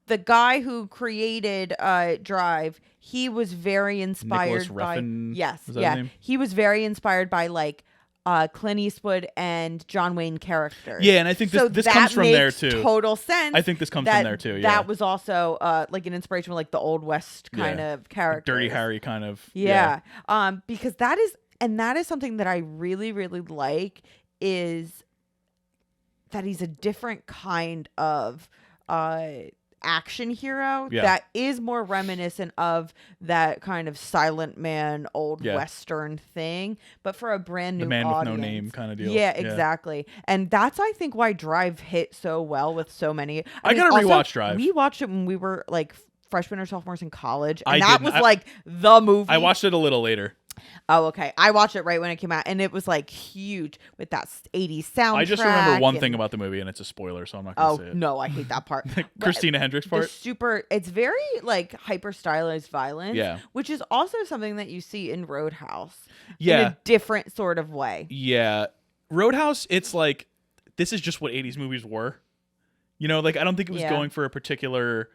The guy who created Drive, he was very inspired by His name? He was very inspired by like Clint Eastwood and John Wayne characters. Yeah, and I think this comes from there too. Total sense. I think this comes from there too. Yeah. That was also like an inspiration with like the Old West kind of character. Dirty Harry kind of. Yeah. Because that is something that I really, really like is that he's a different kind of action hero that is more reminiscent of that kind of silent man, old Western thing, but for a brand new the man audience. with no name kind of deal. Yeah, exactly. And that's, I think, why Drive hit so well with so many. I gotta rewatch Drive. We watched it when we were like freshmen or sophomores in college, and that was like the movie. I watched it a little later. Oh, okay. I watched it right when it came out, and it was like huge with that 80s soundtrack. I just remember one thing about the movie, and it's a spoiler, so I'm not going to say it. Oh, no, I hate that part. Christina Hendricks part? It's very like hyper stylized violence, which is also something that you see in Roadhouse in a different sort of way. Yeah. Roadhouse, it's like, this is just what 80s movies were. You know, like, I don't think it was going for a particular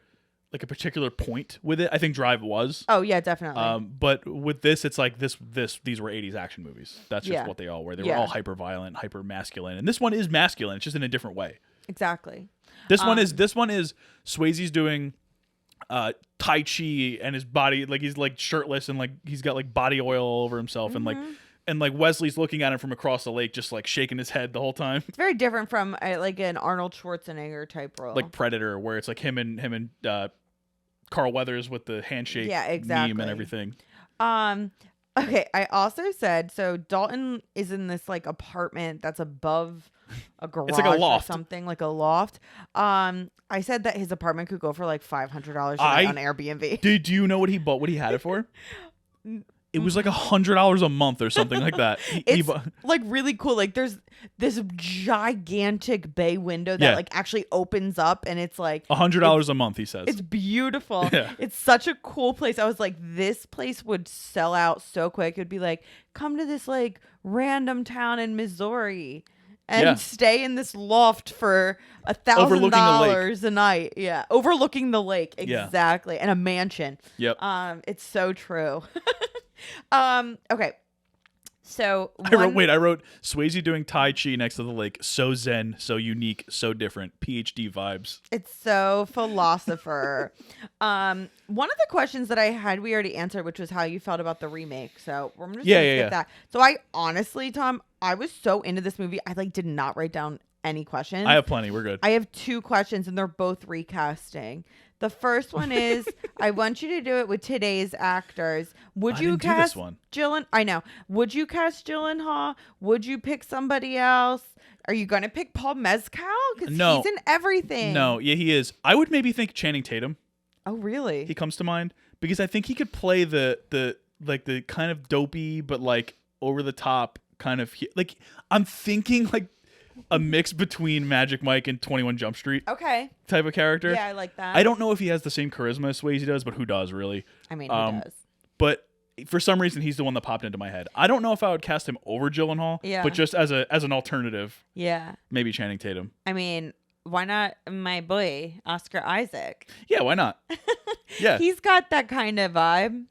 point with it. I think Drive was. Oh yeah, definitely. But with this, it's like these were 80s action movies. That's just what they all were. They were all hyper violent, hyper masculine, and this one is masculine. It's just in a different way. Exactly. This one is Swayze's doing Tai Chi, and his body, like he's like shirtless and like he's got like body oil all over himself, and like Wesley's looking at him from across the lake, just like shaking his head the whole time. It's very different from like an Arnold Schwarzenegger type role, like Predator, where it's like him and Carl Weathers with the handshake meme and everything. Okay, I also said, so Dalton is in this like apartment that's above a garage it's like a loft. or something, like a loft. I said that his apartment could go for like $500 on Airbnb. Do you know what he bought? What he had it for? It was like $100 a month or something like that. It's like really cool. Like there's this gigantic bay window that like actually opens up, and it's like $100 a month. He says it's beautiful. Yeah. It's such a cool place. I was like, this place would sell out so quick. It'd be like, come to this like random town in Missouri and stay in this loft for $1,000 a night. Yeah, overlooking the lake. Exactly, and a mansion. Yep. It's so true. Okay. So I wrote Swayze doing Tai Chi next to the lake. So zen, so unique, so different. PhD vibes. It's so philosopher. One of the questions that I had, we already answered, which was how you felt about the remake. So we're just gonna skip that. So I honestly, Tom, I was so into this movie. I did not write down any questions. I have plenty. We're good. I have 2 questions, and they're both recasting. The first one is, I want you to do it with today's actors. Would you cast Gyllenhaal? I know. Would you cast Gyllenhaal? Would you pick somebody else? Are you going to pick Paul Mescal? Because he's in everything. No, yeah, he is. I would maybe think Channing Tatum. Oh, really? He comes to mind because I think he could play the kind of dopey but over the top kind of I'm thinking a mix between Magic Mike and 21 Jump Street. Okay. Type of character. Yeah, I like that. I don't know if he has the same charisma as Swayze does, but who does really? I mean, he does. But for some reason, he's the one that popped into my head. I don't know if I would cast him over Gyllenhaal, but just as an alternative. Yeah. Maybe Channing Tatum. I mean, why not my boy, Oscar Isaac? Yeah, why not? Yeah. He's got that kind of vibe.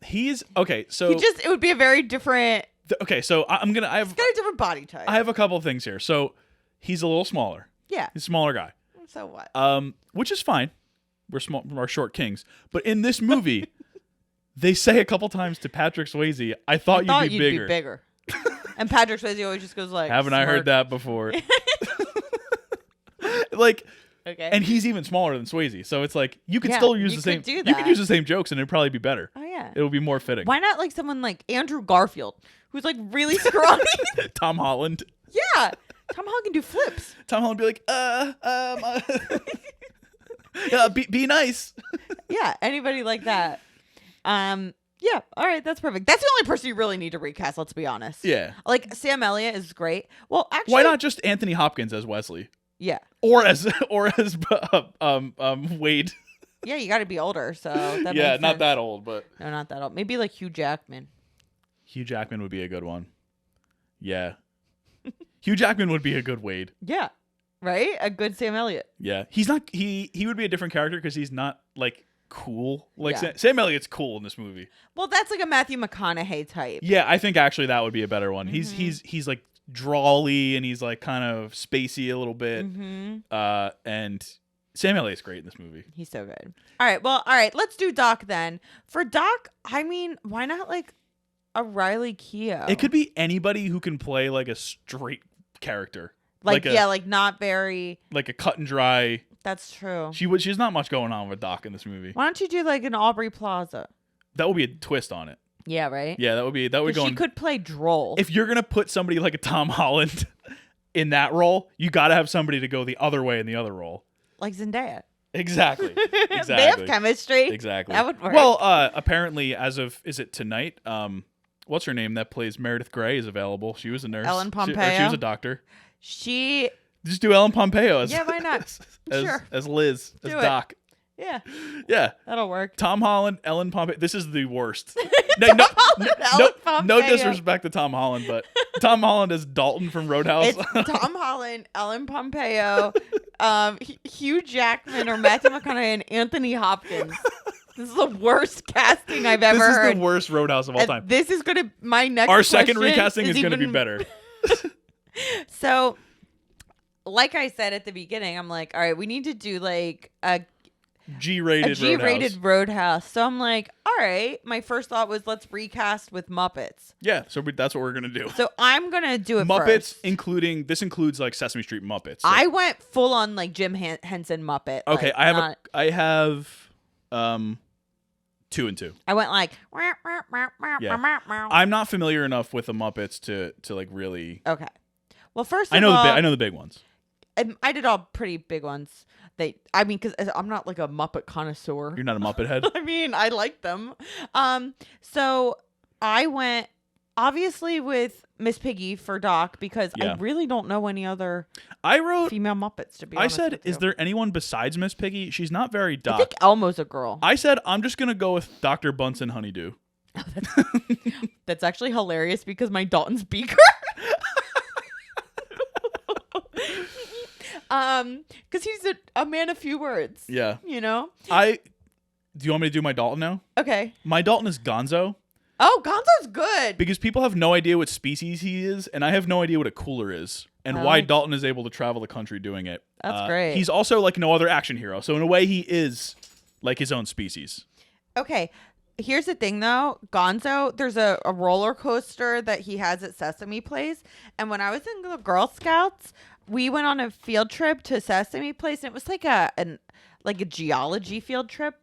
Okay, so it would be a very different. Okay, so he's got a different body type. I have a couple of things here. So he's a little smaller. Yeah. He's a smaller guy. So what? Which is fine. We're small, we're short kings. But in this movie, they say a couple times to Patrick Swayze, I thought you'd be bigger. And Patrick Swayze always just goes haven't I heard that before? Okay. And he's even smaller than Swayze. So it's you could still use the same. You could use the same jokes and it'd probably be better. Oh yeah. It would be more fitting. Why not someone like Andrew Garfield, who's really scrawny? Tom Holland. Yeah. Tom Holland can do flips. Tom Holland would be be nice. Yeah, anybody like that. Yeah, all right, that's perfect. That's the only person you really need to recast, let's be honest. Yeah. Sam Elliott is great. Well, actually, why not just Anthony Hopkins as Wesley? Yeah. Or as Wade. Yeah, you got to be older, so that yeah, makes not sense. that old, but no, not that old. Maybe Hugh Jackman. Hugh Jackman would be a good one. Yeah. Hugh Jackman would be a good Wade. Yeah. Right? A good Sam Elliott. Yeah. He's not he would be a different character because he's not cool. Sam Elliott's cool in this movie. Well, that's a Matthew McConaughey type. Yeah, I think actually that would be a better one. Mm-hmm. He's drawly and he's kind of spacey a little bit. Mm-hmm. And Sam Elliott's great in this movie. He's so good. All right, let's do Doc then. For Doc, I mean, why not a Riley Keough? It could be anybody who can play a straight character. Not very a cut and dry. That's true. She's not much going on with Doc in this movie. Why don't you do an Aubrey Plaza? That would be a twist on it. Yeah, right? Yeah, that would go. She could play droll. If you're gonna put somebody like a Tom Holland in that role, you gotta have somebody to go the other way in the other role. Like Zendaya. Exactly. They have chemistry. Exactly. That would work. Well, apparently is it tonight? What's her name that plays Meredith Grey is available. She was a nurse. Ellen Pompeo. She was a doctor. Just do Ellen Pompeo as why not? Sure. As Liz, as Doc. Yeah. Yeah. That'll work. Tom Holland, Ellen Pompeo. This is the worst. No disrespect to Tom Holland, but Tom Holland is Dalton from Roadhouse. It's Tom Holland, Ellen Pompeo, Hugh Jackman or Matthew McConaughey and Anthony Hopkins. This is the worst casting I've ever heard. This is the worst Roadhouse of all time. This is going to, my next Our second recasting is going to be better. So, like I said at the beginning, I'm all right, we need to do a G-rated Roadhouse. So I'm all right, my first thought was let's recast with Muppets. Yeah, so that's what we're going to do. So I'm going to do it Muppets, first. this includes Sesame Street Muppets. So. I went full on Jim Henson Muppet. Okay, I have 2 and 2. I went yeah. I'm not familiar enough with the Muppets to really. Okay. Well, first I know the big ones. I did all pretty big ones. Because I'm not a Muppet connoisseur. You're not a Muppet head? I mean, I like them. So I went obviously with Miss Piggy for Doc because I really don't know any other female Muppets, to be honest. I said, is there anyone besides Miss Piggy? She's not very Doc. I think Elmo's a girl. I said, I'm just going to go with Dr. Bunsen Honeydew. That's actually hilarious because my Dalton's Beaker. Because he's a man of few words. Yeah. You know? Do you want me to do my Dalton now? Okay. My Dalton is Gonzo. Oh, Gonzo's good. Because people have no idea what species he is, and I have no idea what a cooler is, and why Dalton is able to travel the country doing it. That's great. He's also like no other action hero, so in a way he is like his own species. Okay, here's the thing though. Gonzo, there's a roller coaster that he has at Sesame Place, and when I was in the Girl Scouts, we went on a field trip to Sesame Place, and it was like a geology field trip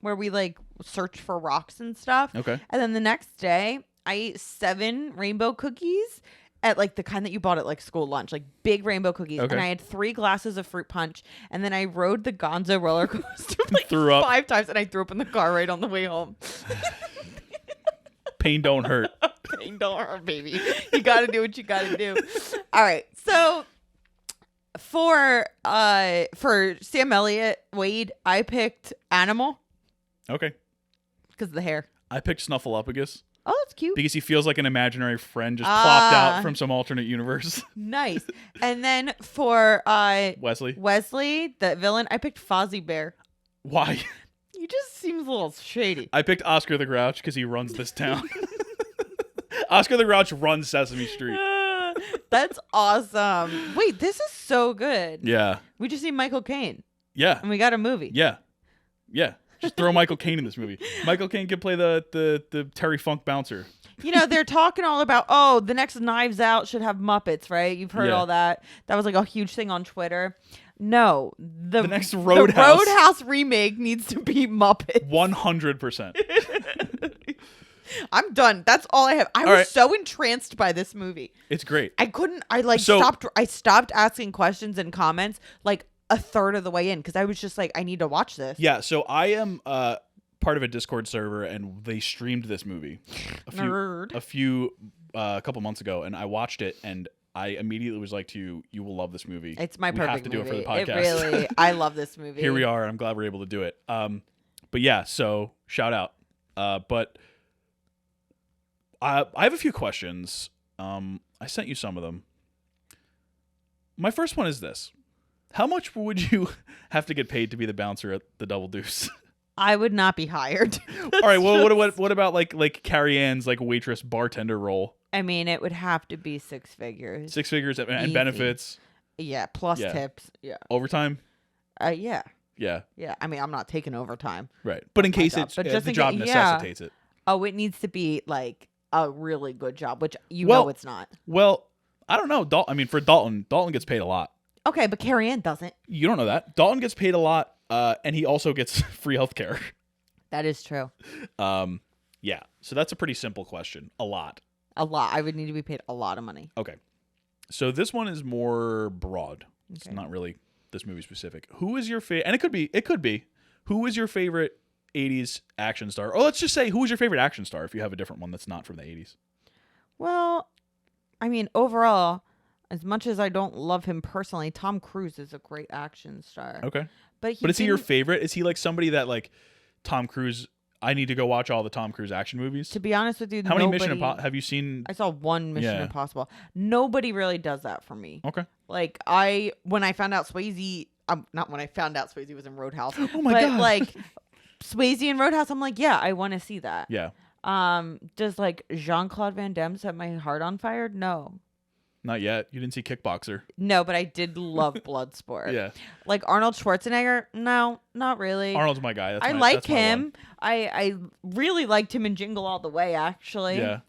where we like searched for rocks and stuff. Okay. And then the next day, I ate 7 rainbow cookies at like the kind that you bought at like school lunch, like big rainbow cookies. Okay. And I had 3 glasses of fruit punch. And then I rode the Gonzo roller coaster like Threw up. 5 times, and I threw up in the car right on the way home. Pain don't hurt. Pain don't hurt, baby. You got to do what you got to do. All right. So for Sam Elliott Wade, I picked Animal Okay. because of the hair. I picked Snuffleupagus Oh, that's cute. because he feels like an imaginary friend just plopped out from some alternate universe. Nice. And then for Wesley. the villain, I picked Fozzie Bear. Why? He just seems a little shady. I picked Oscar the Grouch because he runs this town. Oscar the Grouch runs Sesame Street. That's awesome. Wait, this is so good. Yeah. We just need Michael Caine, Yeah. and we got a movie. Yeah. Yeah. Just throw Michael Caine in this movie. Michael Caine could play the Terry Funk bouncer. You know, they're talking all about, the next Knives Out should have Muppets, right? You've heard all that. That was like a huge thing on Twitter. No, the next Roadhouse. The Roadhouse remake needs to be Muppets. 100%. I'm done. That's all I have. I was so entranced by this movie. It's great. I stopped asking questions and comments like a third of the way in because I was just like, I need to watch this. Yeah, so I am part of a Discord server, and they streamed this movie a couple months ago, and I watched it, and I immediately was like to you, you will love this movie. It's my perfect movie. We have to do it for the podcast. I love this movie. Here we are, and I'm glad we're able to do it. But yeah, so shout out. But I have a few questions. I sent you some of them. My first one is this. How much would you have to get paid to be the bouncer at the Double Deuce? I would not be hired. All right. Well, what about like Carrie Ann's like waitress bartender role? I mean, it would have to be 6 figures. 6 figures and Easy. Benefits. Yeah, plus tips. Yeah. Overtime. Yeah. Yeah. Yeah. I mean, I'm not taking overtime. Right. But in case the job necessitates it. Oh, it needs to be like a really good job, which know it's not. Well, I don't know. For Dalton gets paid a lot. Okay, but Carrie Ann doesn't. You don't know that. Dalton gets paid a lot, and he also gets free healthcare. That is true. Yeah. So that's a pretty simple question. A lot. A lot. I would need to be paid a lot of money. Okay. So this one is more broad. Okay. It's not really this movie specific. Who is your favorite? And it could be. Who is your favorite 80s action star? Or let's just say, who is your favorite action star if you have a different one that's not from the 80s? Well, I mean, overall, as much as I don't love him personally, Tom Cruise is a great action star. Okay. But is he your favorite? Is he like somebody that like Tom Cruise? I need to go watch all the Tom Cruise action movies. To be honest with you, how many Mission Impossible have you seen? I saw one Mission Impossible. Nobody really does that for me. Okay. Like when I found out Swayze, not when I found out Swayze was in Roadhouse. Oh my god! Like Swayze in Roadhouse, I'm like, yeah, I want to see that. Yeah. Does like Jean-Claude Van Damme set my heart on fire? No. Not yet. You didn't see Kickboxer. No, but I did love Bloodsport. Yeah. Like Arnold Schwarzenegger? No, not really. Arnold's my guy. I like him. I really liked him in Jingle All the Way, actually. Yeah.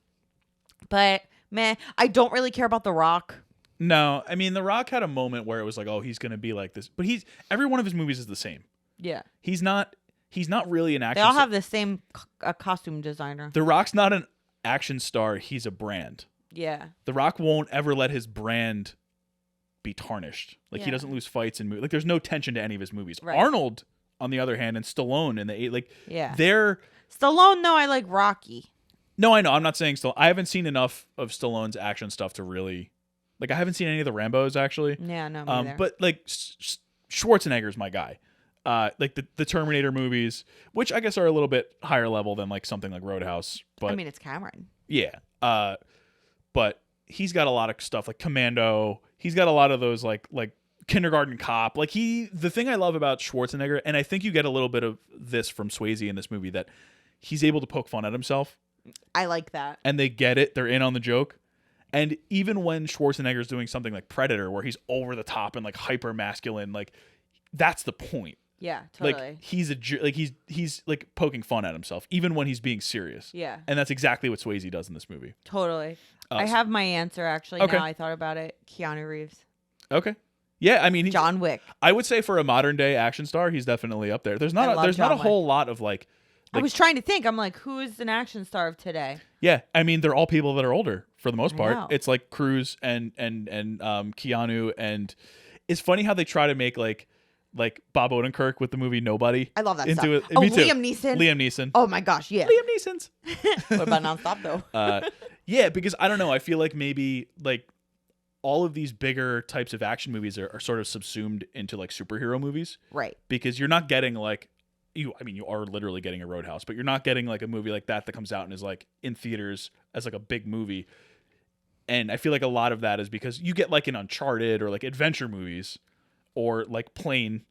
But, man, I don't really care about The Rock. No. I mean, The Rock had a moment where it was like, oh, he's going to be like this. But every one of his movies is the same. Yeah. He's not really an action star. They all have the same costume designer. The Rock's not an action star. He's a brand. Yeah. The Rock won't ever let his brand be tarnished. Like he doesn't lose fights in movies. Like there's no tension to any of his movies. Right. Arnold, on the other hand, and Stallone and they're Stallone. No, I like Rocky. No, I know. I'm not saying I haven't seen enough of Stallone's action stuff to really I haven't seen any of the Rambos actually. Yeah, no. Me either. But like Schwarzenegger's my guy. Like the Terminator movies, which I guess are a little bit higher level than like something like Roadhouse. But I mean, it's Cameron. Yeah. But he's got a lot of stuff like Commando. He's got a lot of those like Kindergarten Cop. Like the thing I love about Schwarzenegger, and I think you get a little bit of this from Swayze in this movie, that he's able to poke fun at himself. I like that. And they get it. They're in on the joke. And even when Schwarzenegger's doing something like Predator, where he's over the top and like hyper masculine, like that's the point. Yeah, totally. Like he's like poking fun at himself, even when he's being serious. Yeah. And that's exactly what Swayze does in this movie. Totally. I have my answer actually. Okay. Now I thought about it. Keanu Reeves. Okay. Yeah, I mean, John Wick. I would say for a modern day action star, he's definitely up there. There's not a whole lot of like. I was trying to think. I'm like, who is an action star of today? Yeah, I mean, they're all people that are older for the most part. know. It's like Cruise and Keanu, and it's funny how they try to make like Bob Odenkirk with the movie Nobody. I love that into stuff. it. Oh, Me too. Liam Neeson. Liam Neeson. Oh my gosh, yeah. Liam Neeson's. What about Nonstop though? Yeah, because I don't know. I feel like maybe like all of these bigger types of action movies are sort of subsumed into like superhero movies. Right. Because you're not getting like you are literally getting a Roadhouse, but you're not getting like a movie like that comes out and is like in theaters as like a big movie. And I feel like a lot of that is because you get like an Uncharted or like adventure movies or like Plane,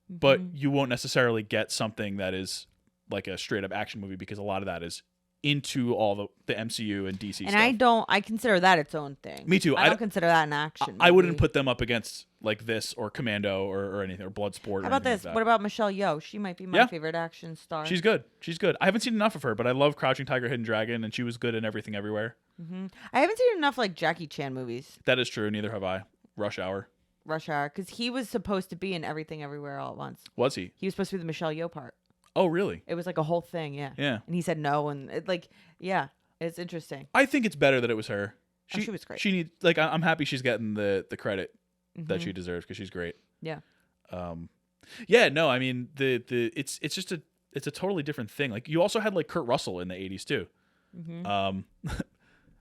but you won't necessarily get something that is like a straight up action movie because a lot of that is into all the MCU and DC stuff. I consider that its own thing. Me too. I don't consider that an action I wouldn't movie. put them up against like this or Commando or anything or Bloodsport. How about this? Like that. What about Michelle Yeoh? She might be my favorite action star. She's good. I haven't seen enough of her, but I love Crouching Tiger, Hidden Dragon, and she was good in Everything Everywhere. I haven't seen enough like Jackie Chan movies. That is true. Neither have I. Rush Hour, because he was supposed to be in Everything Everywhere All at Once. Was he? He was supposed to be the Michelle Yeoh part. Oh, really? It was like a whole thing, yeah. Yeah. And he said no, and it's interesting. I think it's better that it was her. She was great. She needs I'm happy she's getting the credit that she deserves because she's great. Yeah. Yeah. No, I mean it's just it's a totally different thing. Like you also had like Kurt Russell in the 80s too.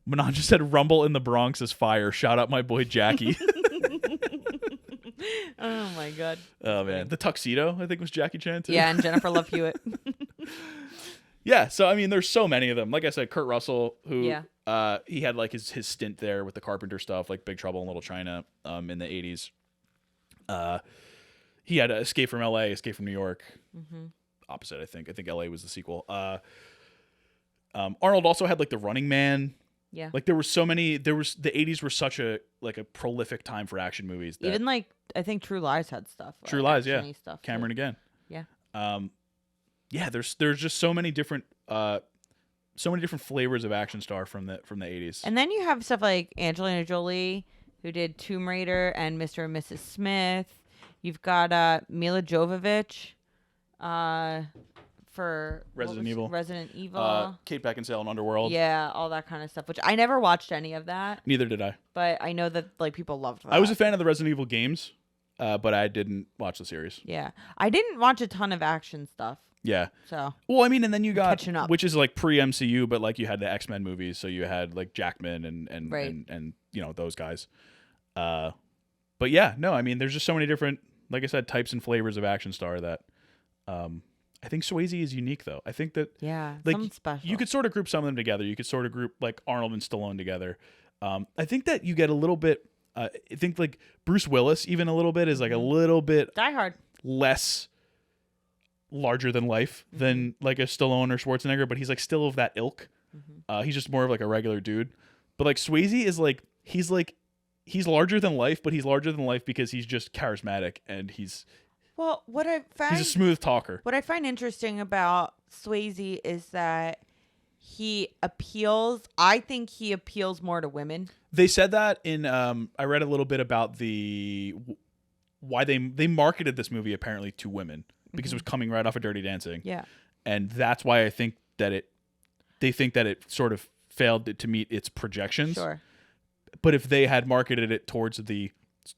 Manon just said Rumble in the Bronx is fire. Shout out my boy Jackie. Oh my god. Oh man, the Tuxedo I think was Jackie Chan too. Yeah, and Jennifer Love Hewitt. Yeah, so I mean, there's so many of them. Like I said, Kurt Russell, who he had like his stint there with the Carpenter stuff, like Big Trouble in Little China, in the 80s. He had Escape from L.A., Escape from New York. Opposite, I think. I think L.A. was the sequel. Arnold also had like The Running Man. Yeah. Like there were so many. The 80s were such a prolific time for action movies. Even like I think True Lies had stuff. True Lies, yeah. Stuff Cameron too. again. Yeah. Yeah, there's just so many different flavors of action star from the 80s. And then you have stuff like Angelina Jolie, who did Tomb Raider and Mr. and Mrs. Smith. You've got Mila Jovovich for Resident Evil. Kate Beckinsale in Underworld. Yeah, all that kind of stuff, which I never watched any of that. Neither did I. But I know that like people loved that. I was a fan of the Resident Evil games, but I didn't watch the series. Yeah. I didn't watch a ton of action stuff. Yeah. So. Well, I mean, and then you got catching up, which is like pre-MCU, but like you had the X-Men movies, so you had like Jackman and you know those guys. But yeah, no, I mean, there's just so many different, like I said, types and flavors of action star that I think Swayze is unique though. I think that like something special. You could sort of group some of them together. You could sort of group like Arnold and Stallone together. I think that you get a little bit. I think like Bruce Willis even a little bit is like a little bit Die Hard less larger than life than like a Stallone or Schwarzenegger, but he's like still of that ilk. He's just more of like a regular dude. But like Swayze is like he's larger than life, but he's larger than life because he's just charismatic and he's a smooth talker. What I find interesting about Swayze is that I think he appeals more to women. They said that in I read a little bit about why they marketed this movie apparently to women because it was coming right off of Dirty Dancing. Yeah. And that's why I think that they think that it sort of failed to meet its projections. Sure. But if they had marketed it towards the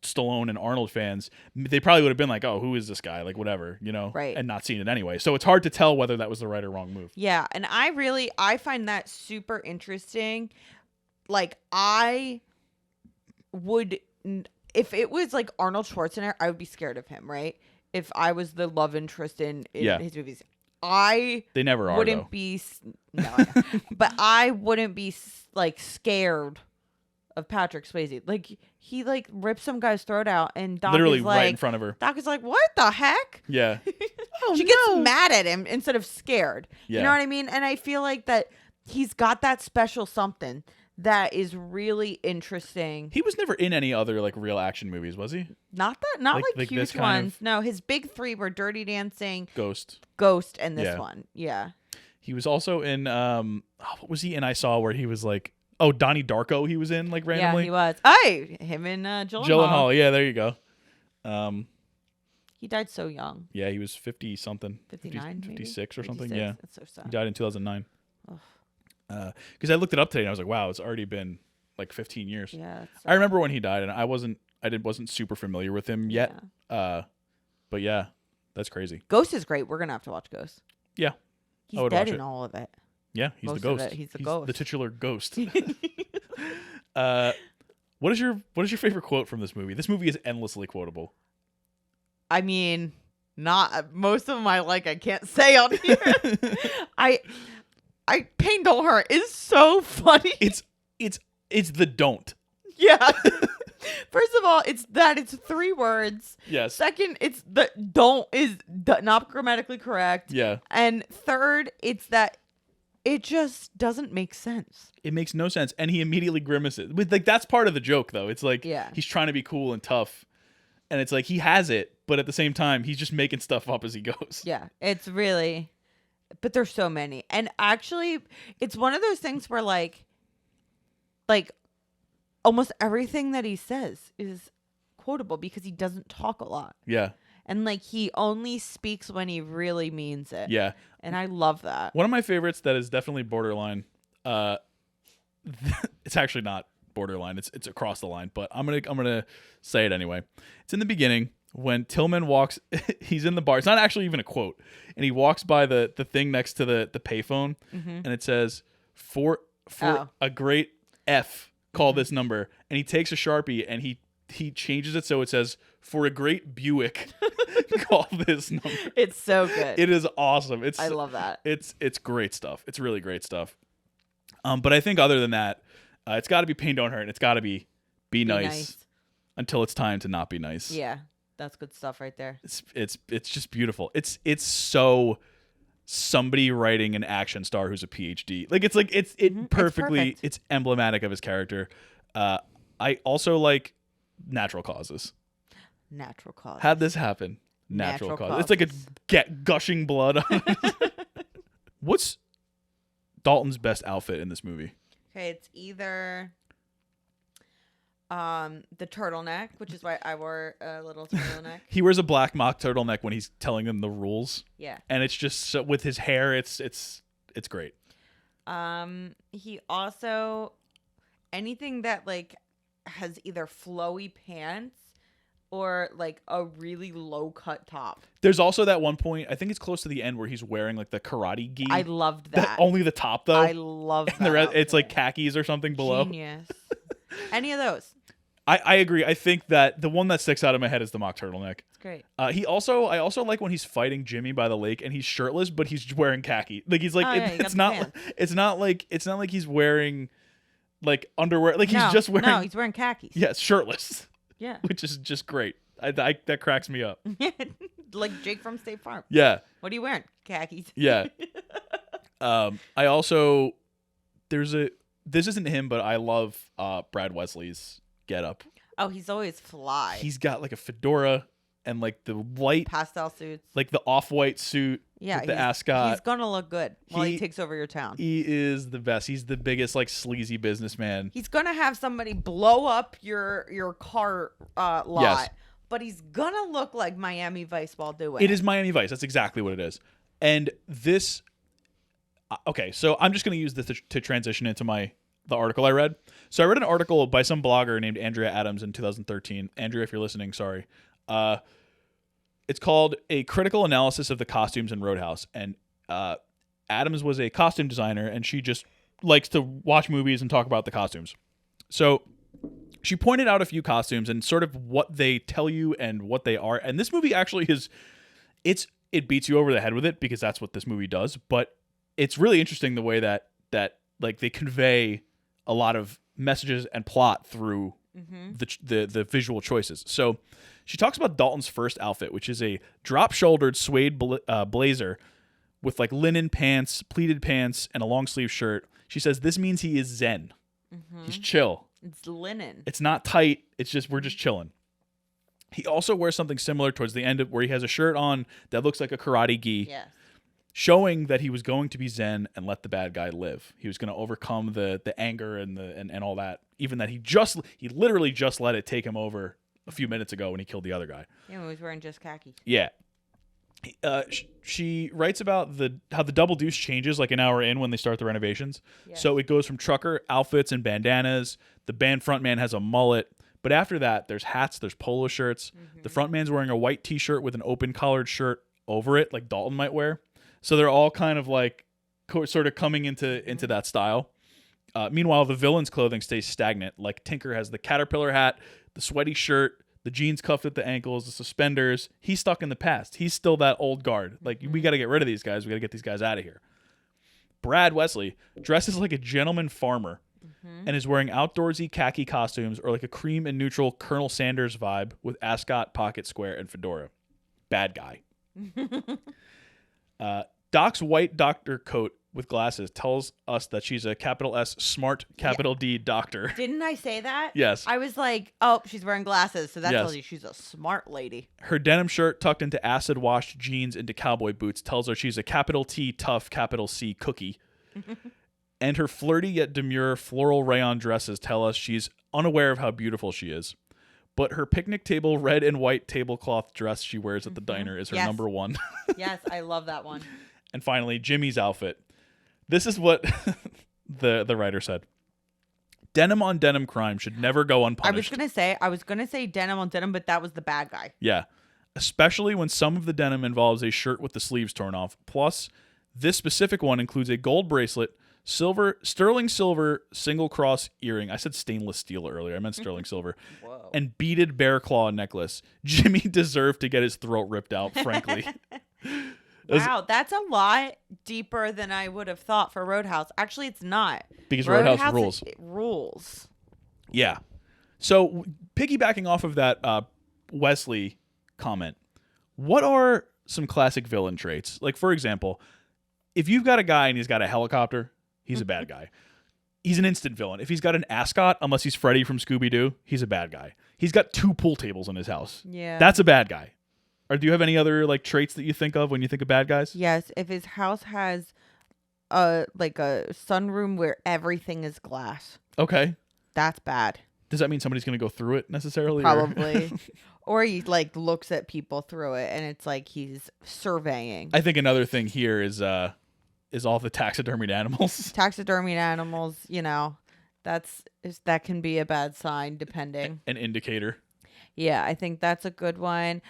Stallone and Arnold fans, they probably would have been like, oh, who is this guy? Like, whatever, you know? Right. And not seen it anyway. So it's hard to tell whether that was the right or wrong move. Yeah. And I find that super interesting. Like, I would, if it was like Arnold Schwarzenegger, I would be scared of him, right? If I was the love interest in his movies. They never are, wouldn't though. be, no, I know. But I wouldn't be like scared of Patrick Swayze. Like he like ripped some guy's throat out and Doc literally is like, right in front of her. Doc is like, what the heck? Yeah. She gets mad at him instead of scared. Yeah. You know what I mean? And I feel like that he's got that special something that is really interesting. He was never in any other like real action movies, was he? Not huge ones. No, his big three were Dirty Dancing, Ghost, and this one. Yeah. He was also in what was he in? I saw where he was like, oh, Donnie Darko. He was in like randomly. Yeah, he was. Hey, him and Gyllenhaal. Yeah, there you go. He died so young. Yeah, he was 50 something. 59, 56 or something. 56. Yeah, that's so sad. He died in 2009. Because I looked it up today and I was like, wow, it's already been like 15 years. Yeah. I remember when he died, and I wasn't super familiar with him yet. Yeah. But yeah, that's crazy. Ghost is great. We're gonna have to watch Ghost. Yeah. He's dead in all of it. Yeah, he's Most the ghost. He's the ghost. The titular ghost. What is your favorite quote from this movie? This movie is endlessly quotable. I mean, not most of them I can't say on here. I Pain Don't Hurt is so funny. It's the don't. Yeah. First of all, it's 3 words. Yes. Second, it's the don't is not grammatically correct. Yeah. And third, it's that it just doesn't make sense. It makes no sense, and he immediately grimaces. Like that's part of the joke, though. It's like he's trying to be cool and tough, and it's like he has it, but at the same time, he's just making stuff up as he goes. Yeah, it's really. But there's so many, and actually, it's one of those things where like almost everything that he says is quotable because he doesn't talk a lot. Yeah. And like he only speaks when he really means it. Yeah. And I love that. One of my favorites that is definitely borderline. It's actually not borderline. It's across the line, but I'm gonna say it anyway. It's in the beginning when Tillman walks. He's in the bar. It's not actually even a quote, and he walks by the thing next to the payphone, and it says for a great F. Call this number, and he takes a Sharpie and he changes it so it says for a great Buick. Call this number. It's so good. It is awesome. I love that. It's great stuff. It's really great stuff. But I think other than that, it's got to be Pain Don't Hurt, and it's got to be nice until it's time to not be nice. Yeah, that's good stuff right there. It's just beautiful. It's so somebody writing an action star who's a PhD. It's perfectly. It's emblematic of his character. I also like Natural Causes. Natural causes. How'd this happen? Natural causes. It's like a gushing blood. What's Dalton's best outfit in this movie? Okay, it's either the turtleneck, which is why I wore a little turtleneck. He wears a black mock turtleneck when he's telling them the rules. Yeah. And it's just so, with his hair, it's great. He also anything that like has either flowy pants or like a really low cut top. There's also that one point, I think it's close to the end, where he's wearing like the karate gi. I loved that. Only the top though. I love that. And the rest, it's like khakis or something below. Genius. Any of those. I agree. I think that the one that sticks out of my head is the mock turtleneck. It's great. I also like when he's fighting Jimmy by the lake and he's shirtless, but he's wearing khaki. Like he's like it's not like he's wearing like underwear. Like he's just wearing. No, he's wearing khakis. Yes, shirtless. Yeah. Which is just great. That cracks me up. Like Jake from State Farm. Yeah. What are you wearing? Khakis. Yeah. I also this isn't him, but I love Brad Wesley's getup. Oh, he's always fly. He's got like a fedora and like the light pastel suits, like the off-white suit. Yeah, with the ascot. He's gonna look good while he takes over your town. He is the best. He's the biggest like sleazy businessman. He's gonna have somebody blow up your car lot, yes. But he's gonna look like Miami Vice while doing it. It is Miami Vice. That's exactly what it is. And this, okay, so I'm just gonna use this to transition into the article I read. So I read an article by some blogger named Andrea Adams in 2013. Andrea, if you're listening, sorry. It's called A Critical Analysis of the Costumes in Roadhouse. And Adams was a costume designer, and she just likes to watch movies and talk about the costumes. So she pointed out a few costumes and sort of what they tell you and what they are. And this movie actually it beats you over the head with it because that's what this movie does. But it's really interesting the way that like they convey a lot of messages and plot through the visual choices. So she talks about Dalton's first outfit, which is a drop-shouldered suede blazer with like linen pants, pleated pants, and a long sleeve shirt. She says, this means he is zen. He's chill. It's linen. It's not tight. It's just, we're just chilling. He also wears something similar towards the end where he has a shirt on that looks like a karate gi. Yes. Showing that he was going to be zen and let the bad guy live. He was going to overcome the anger and all that. Even that he literally just let it take him over a few minutes ago when he killed the other guy. Yeah, he was wearing just khakis. Yeah. She writes about how the double deuce changes like an hour in when they start the renovations. Yes. So it goes from trucker outfits and bandanas. The band frontman has a mullet. But after that, there's hats, there's polo shirts. The frontman's wearing a white t-shirt with an open collared shirt over it, like Dalton might wear. So they're all kind of like sort of coming into that style. Meanwhile, the villain's clothing stays stagnant. Like Tinker has the caterpillar hat, the sweaty shirt, the jeans cuffed at the ankles, the suspenders. He's stuck in the past. He's still that old guard. Like, we got to get rid of these guys. We got to get these guys out of here. Brad Wesley dresses like a gentleman farmer and is wearing outdoorsy khaki costumes or like a cream and neutral Colonel Sanders vibe with ascot, pocket square, and fedora. Bad guy. Doc's white doctor coat with glasses tells us that she's a capital S smart capital D doctor. Didn't I say that? Yes. I was like, oh, she's wearing glasses, so that tells you she's a smart lady. Her denim shirt tucked into acid washed jeans into cowboy boots tells her she's a capital T tough capital C cookie. And her flirty yet demure floral rayon dresses tell us she's unaware of how beautiful she is. But her picnic table red and white tablecloth dress she wears at the diner is her number one. Yes, I love that one. And finally, Jimmy's outfit. This is what the writer said. Denim on denim crime should never go unpunished. I was gonna say denim on denim, but that was the bad guy. Yeah. Especially when some of the denim involves a shirt with the sleeves torn off. Plus, this specific one includes a gold bracelet, sterling silver single cross earring. I said stainless steel earlier. I meant sterling silver. Whoa. And beaded bear claw necklace. Jimmy deserved to get his throat ripped out, frankly. Wow, that's a lot deeper than I would have thought for Roadhouse. Actually, it's not. Because Roadhouse rules. It rules. Yeah. So, piggybacking off of that Wesley comment, what are some classic villain traits? Like, for example, if you've got a guy and he's got a helicopter, he's a bad guy. He's an instant villain. If he's got an ascot, unless he's Freddy from Scooby-Doo, he's a bad guy. He's got 2 pool tables in his house. Yeah. That's a bad guy. Or do you have any other like traits that you think of when you think of bad guys? Yes, if his house has a sunroom where everything is glass. Okay. That's bad. Does that mean somebody's going to go through it necessarily? Probably. Or he like looks at people through it and it's like he's surveying. I think another thing here is all the taxidermied animals. Taxidermied animals, that can be a bad sign depending. An indicator. Yeah, I think that's a good one.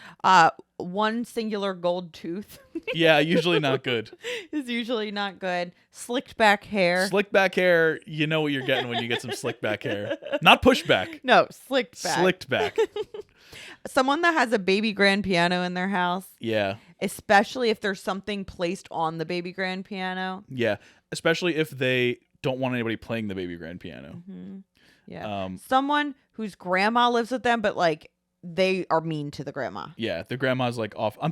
One singular gold tooth. Yeah, usually not good. Is usually not good. Slicked back hair. Slicked back hair, you know what you're getting when you get some slicked back hair. Not pushback. No, slicked back. Slicked back. Someone that has a baby grand piano in their house. Yeah. Especially if there's something placed on the baby grand piano. Yeah, especially if they don't want anybody playing the baby grand piano. Mm-hmm. Yeah. Someone whose grandma lives with them, but like they are mean to the grandma. Yeah, the grandma's like off. Are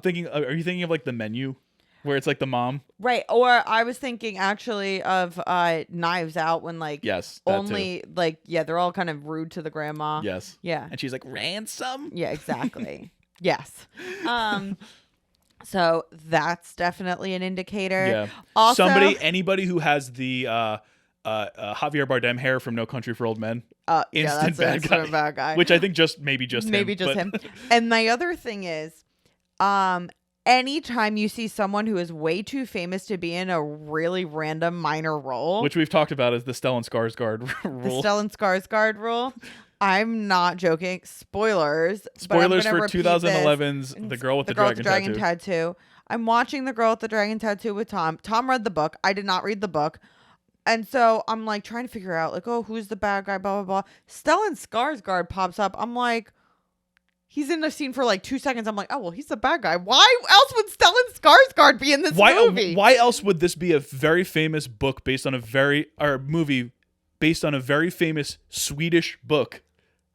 you thinking of like The Menu, where it's like the mom? Right. Or I was thinking actually of Knives Out when like only too. Like they're all kind of rude to the grandma. Yes. Yeah. And she's like, ransom? Yeah, exactly. Yes. So that's definitely an indicator. Yeah. Also, anybody who has the Javier Bardem hair from No Country for Old Men. Instant bad guy. Which I think maybe just him. And my other thing is, anytime you see someone who is way too famous to be in a really random minor role, which we've talked about is the Stellan Skarsgård rule. The Stellan Skarsgård rule. I'm not joking. Spoilers for 2011's The Girl with the Dragon Tattoo. I'm watching The Girl with the Dragon Tattoo with Tom. Tom read the book. I did not read the book. And so I'm like trying to figure out like, oh, who's the bad guy, blah, blah, blah. Stellan Skarsgård pops up. I'm like, he's in the scene for like 2 seconds. I'm like, oh, well, he's the bad guy. Why else would Stellan Skarsgård be in this movie? Why else would this be a very famous book movie based on a very famous Swedish book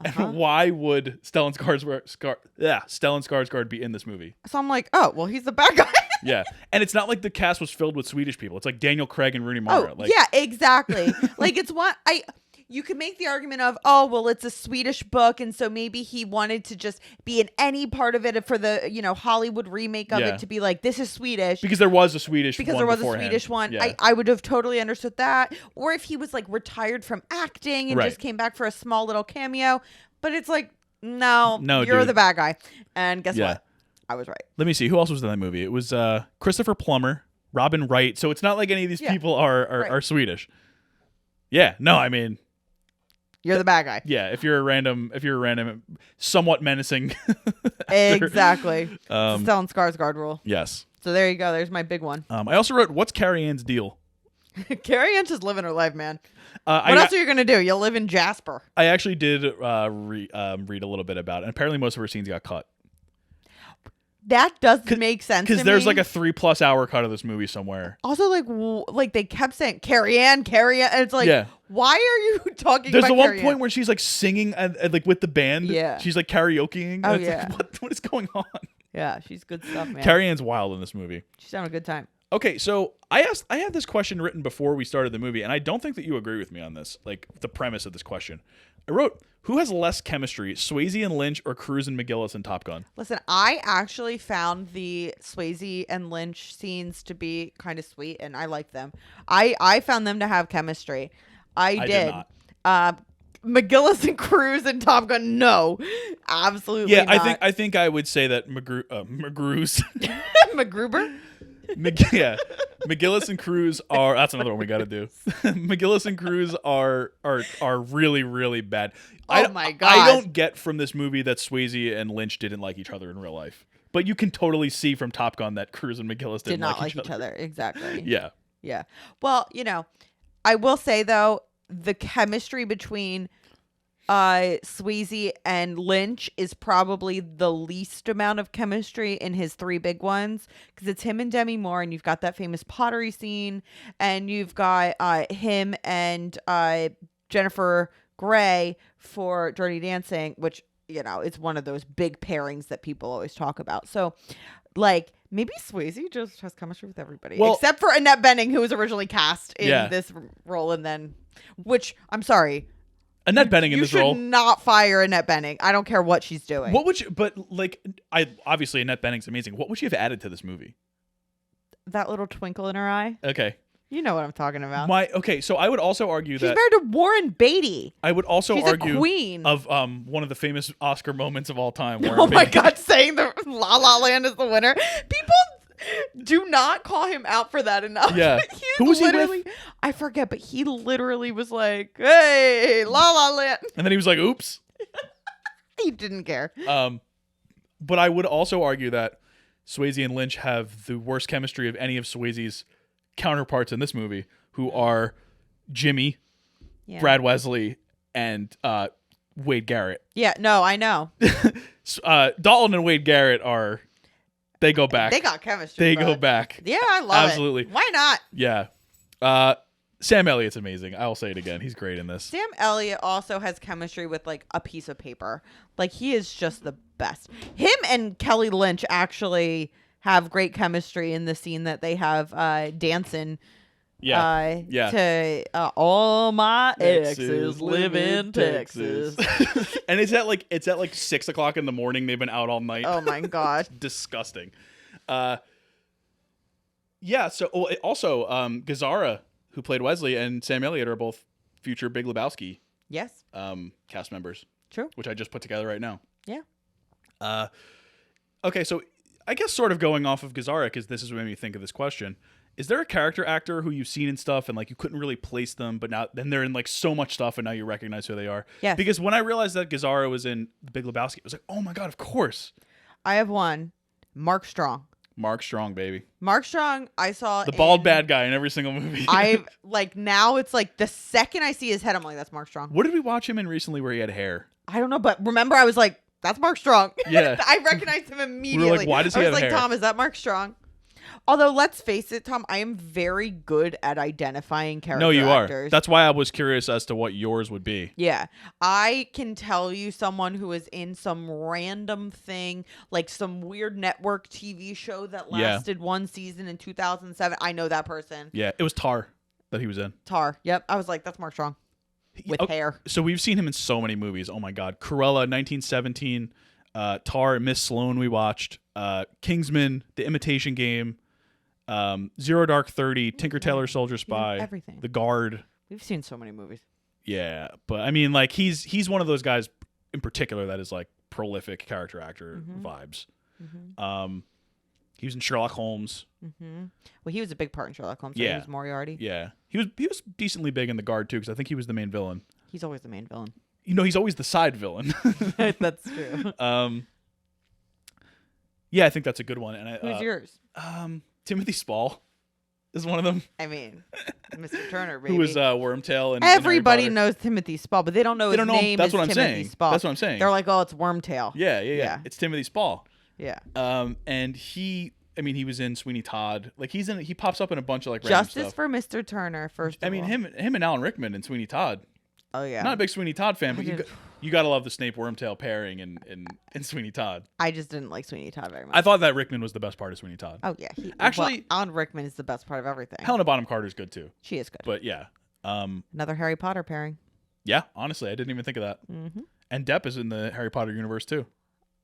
And why would Stellan Skarsgård be in this movie? So I'm like, oh, well, he's the bad guy. Yeah. And it's not like the cast was filled with Swedish people. It's like Daniel Craig and Rooney Mara. Oh, yeah, exactly. Like, it's what you could make the argument of, oh, well, it's a Swedish book, and so maybe he wanted to just be in any part of it for the, Hollywood remake of it to be like, this is Swedish. Because there was a Swedish one. Because there was a Swedish one. Yeah. I would have totally understood that. Or if he was like retired from acting and just came back for a small little cameo. But it's like, no, you're the bad guy. And guess what? I was right. Let me see. Who else was in that movie? It was Christopher Plummer, Robin Wright. So it's not like any of these people are Swedish. Yeah. No, I mean... You're the bad guy. Yeah, if you're a random, somewhat menacing. Exactly. Stellan Skarsgård rule. Yes. So there you go. There's my big one. I also wrote, what's Carrie Ann's deal? Carrie Ann's just living her life, man. What else are you going to do? You'll live in Jasper. I actually did read a little bit about it. And apparently most of her scenes got cut. That does make sense because there's like a 3+ hour cut of this movie somewhere. Also, like they kept saying Carrie Ann, and it's like, why are you talking? There's about the one Carrie point Ann? where she's like singing and like with the band. Yeah, she's like karaokeing. Oh it's like, what is going on? Yeah, she's good stuff, man. Carrie Ann's wild in this movie. She's having a good time. Okay, so I had this question written before we started the movie, and I don't think that you agree with me on this, like the premise of this question. I wrote, who has less chemistry, Swayze and Lynch or Cruise and McGillis in Top Gun? Listen, I actually found the Swayze and Lynch scenes to be kind of sweet, and I liked them. I found them to have chemistry. I did not. McGillis and Cruise in Top Gun, no, absolutely not. I think I would say that McGrue's McGruber. McGillis and Cruise are. That's another one we got to do. McGillis and Cruise are really, really bad. Oh my god! I don't get from this movie that Swayze and Lynch didn't like each other in real life, but you can totally see from Top Gun that Cruise and McGillis did not like each other. Exactly. Yeah. Well, I will say though, the chemistry between Swayze and Lynch is probably the least amount of chemistry in his three big ones, because it's him and Demi Moore, and you've got that famous pottery scene, and you've got him and Jennifer Grey for Dirty Dancing, which it's one of those big pairings that people always talk about. So like maybe Swayze just has chemistry with everybody, except for Annette Bening, who was originally cast in this role, and then, which I'm sorry, Annette Bening in this role. You should not fire Annette Bening. I don't care what she's doing. What would you? But like, obviously Annette Bening's amazing. What would she have added to this movie? That little twinkle in her eye. Okay. You know what I'm talking about. So I would also argue she's that married to Warren Beatty. I would also argue a queen of one of the famous Oscar moments of all time. Oh my God, saying the La La Land is the winner. People do not call him out for that enough. Yeah. Who was he with? I forget, but he literally was like, "Hey, La La Land," and then he was like, "Oops." He didn't care. But I would also argue that Swayze and Lynch have the worst chemistry of any of Swayze's counterparts in this movie, who are Jimmy, Brad Wesley, and Wade Garrett. Yeah, no, I know. Dalton and Wade Garrett they go back. They got chemistry. They go back. Yeah, I love Absolutely. it. Why not? Yeah. Sam Elliott's amazing. I'll say it again. He's great in this. Sam Elliott also has chemistry with like a piece of paper. Like he is just the best. Him and Kelly Lynch actually have great chemistry in the scene that they have dancing. To all my exes live in Texas. And it's at like 6 o'clock in the morning. They've been out all night. Oh my gosh. Disgusting. So also Gazzara, who played Wesley, and Sam Elliott are both future Big Lebowski cast members. True. Which I just put together right now. Yeah. Okay, so I guess sort of going off of Gazzara, because this is what made me think of this question. Is there a character actor who you've seen in stuff and like you couldn't really place them, but now then they're in like so much stuff and now you recognize who they are? Yes. Because when I realized that Gazzara was in The Big Lebowski, it was like, oh my God, of course. I have one. Mark Strong. Mark Strong, baby. Mark Strong, I saw the bald bad guy in every single movie. I've like now it's like the second I see his head, I'm like, that's Mark Strong. What did we watch him in recently where he had hair? I don't know, but remember I was like, that's Mark Strong. Yeah. I recognized him immediately. We were like, why does he have hair? I was like, Tom, is that Mark Strong? Although, let's face it, Tom, I am very good at identifying character No, you actors. are. That's why I was curious as to what yours would be. Yeah. I can tell you someone who is in some random thing, like some weird network TV show that lasted one season in 2007. I know that person. Yeah, it was Tar that he was in. Tar. Yep. I was like, that's Mark Strong. With hair. So we've seen him in so many movies. Oh my God. Cruella, 1917, Tar, Miss Sloane we watched, Kingsman, The Imitation Game, Zero Dark 30, Tinker Tailor Soldier Spy, everything. The Guard. We've seen so many movies. Yeah, but I mean, like he's one of those guys in particular that is like prolific character actor vibes. He was in Sherlock Holmes. Well, he was a big part in Sherlock Holmes. Yeah, he was Moriarty. Yeah, he was decently big in The Guard too, because I think he was the main villain. He's always the main villain. He's always the side villain. That's true. Yeah, I think that's a good one. And who's yours? Timothy Spall is one of them. I mean, Mr. Turner, baby. Who was Wormtail? And everybody knows Timothy Spall, but they don't know his name. That's what I'm Timothy saying. Spall. That's what I'm saying. They're like, oh, it's Wormtail. Yeah. It's Timothy Spall. Yeah. And he was in Sweeney Todd. Like he pops up in a bunch of like random Justice stuff. for Mr. Turner. First, of all. him and Alan Rickman in Sweeney Todd. Oh yeah. Not a big Sweeney Todd fan, but you gotta love the Snape Wormtail pairing in Sweeney Todd. I just didn't like Sweeney Todd very much. I thought that Rickman was the best part of Sweeney Todd. Oh yeah. Actually, Alan Rickman is the best part of everything. Helena Bonham Carter's good too. She is good. But yeah. Another Harry Potter pairing. Yeah, honestly, I didn't even think of that. And Depp is in the Harry Potter universe too.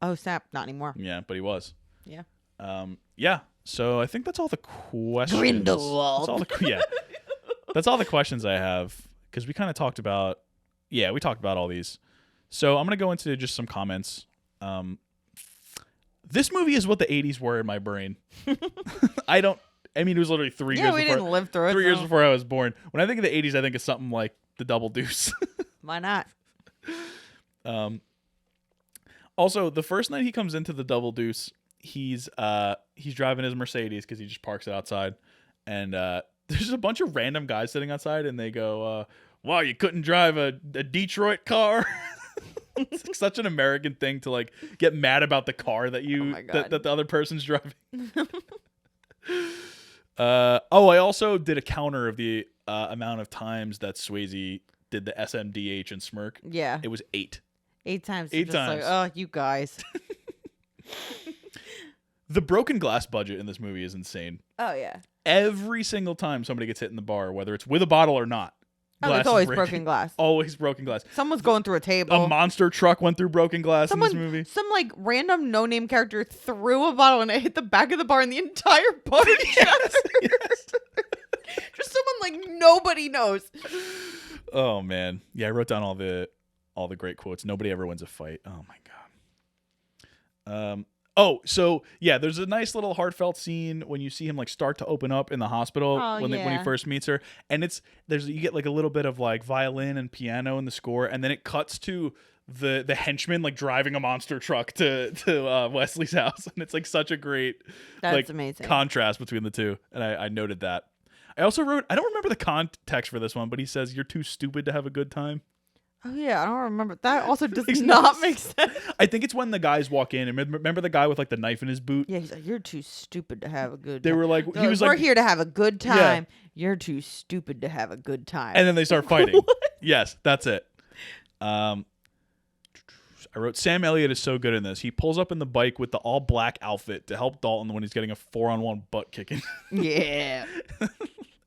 Oh snap! Not anymore. Yeah, but he was. Yeah. Yeah. So I think that's all the questions. Grindelwald. That's all the questions I have, because we kind of talked about. Yeah, we talked about all these. So I'm gonna go into just some comments. This movie is what the 80s were in my brain. It was literally 3 years. Yeah, we didn't live through it. 3 years before I was born. When I think of the 80s, I think of something like The Double Deuce. Why not? Also, the first night he comes into the Double Deuce, he's driving his Mercedes because he just parks it outside, and there's a bunch of random guys sitting outside, and they go, "Wow, you couldn't drive a Detroit car." It's like such an American thing to like get mad about the car that that the other person's driving. I also did a counter of the amount of times that Swayze did the SMDH and smirk. Yeah, it was 8. 8 times. 8 times. Like, oh, you guys. The broken glass budget in this movie is insane. Oh yeah. Every single time somebody gets hit in the bar, whether it's with a bottle or not. It's always broken glass. Always broken glass. Someone's going through a table. A monster truck went through broken glass in this movie. Some like random no-name character threw a bottle and it hit the back of the bar and the entire bar shattered. Yes. Just someone like nobody knows. Oh man. Yeah, I wrote down all the great quotes. Nobody ever wins a fight. Oh my god. So yeah, there's a nice little heartfelt scene when you see him like start to open up in the hospital when he first meets her, and you get like a little bit of like violin and piano in the score, and then it cuts to the henchman like driving a monster truck to Wesley's house, and it's like such a great amazing contrast between the two, and I noted that. I also wrote, I don't remember the context for this one, but he says, "You're too stupid to have a good time." Oh yeah, I don't remember. That also does not make sense. I think it's when the guys walk in, and remember the guy with like the knife in his boot? Yeah, he's like, "You're too stupid to have a good." They were like, "We're here to have a good time. Yeah. You're too stupid to have a good time." And then they start fighting. Yes, that's it. I wrote, Sam Elliott is so good in this. He pulls up in the bike with the all black outfit to help Dalton when he's getting a 4-on-1 butt kicking. Yeah.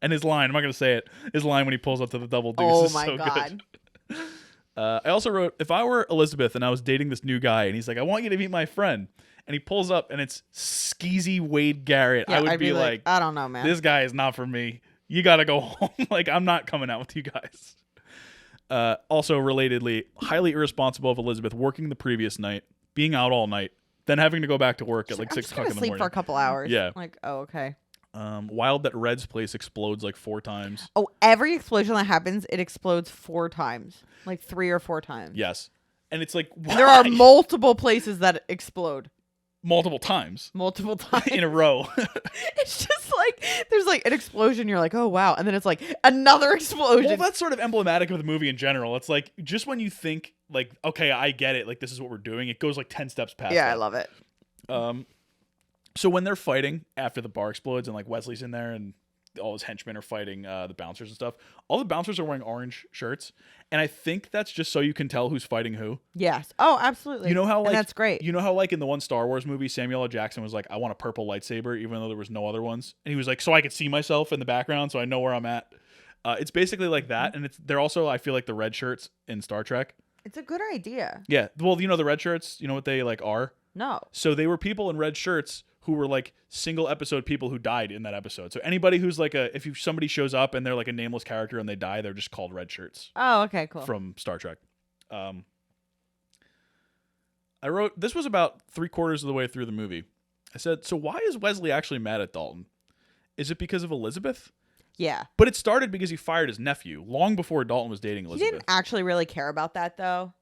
And his line, I'm not gonna say it. His line when he pulls up to the Double Deuce is so good. I also wrote, if I were Elizabeth and I was dating this new guy and he's like, "I want you to meet my friend," and he pulls up and it's skeezy Wade Garrett, I would be like, I don't know, man. This guy is not for me. You got to go home. Like, I'm not coming out with you guys. Also, relatedly, highly irresponsible of Elizabeth working the previous night, being out all night, then having to go back to work at like 6 o'clock in the morning. Sleep for a couple hours. Yeah. Like, oh, okay. Wild that Red's place explodes like 4 times. Oh, every explosion that happens, it explodes 4 times. Like 3 or 4 times. Yes. And it's like, why? There are multiple places that explode. Multiple times. Multiple times. In a row. It's just like, there's like an explosion, you're like, oh wow. And then it's like another explosion. Well, that's sort of emblematic of the movie in general. It's like, just when you think like, okay, I get it, like this is what we're doing, it goes like 10 steps past Yeah, that. I love it. So when they're fighting after the bar explodes and like Wesley's in there and all his henchmen are fighting the bouncers and stuff, all the bouncers are wearing orange shirts, and I think that's just so you can tell who's fighting who. Yes. Oh, absolutely. You know how like and that's great. You know how like in the one Star Wars movie, Samuel L. Jackson was like, "I want a purple lightsaber," even though there was no other ones, and he was like, "So I could see myself in the background, so I know where I'm at." It's basically like that, and they're also, I feel like, the red shirts in Star Trek. It's a good idea. Yeah. Well, you know the red shirts. You know what they like are? No. So they were people in red shirts who were like single episode people who died in that episode. So anybody who's like somebody shows up and they're like a nameless character and they die, they're just called red shirts. Oh, okay, cool. From Star Trek. I wrote, this was about 3/4 of the way through the movie. I said, so why is Wesley actually mad at Dalton? Is it because of Elizabeth? Yeah. But it started because he fired his nephew long before Dalton was dating Elizabeth. He didn't actually really care about that, though.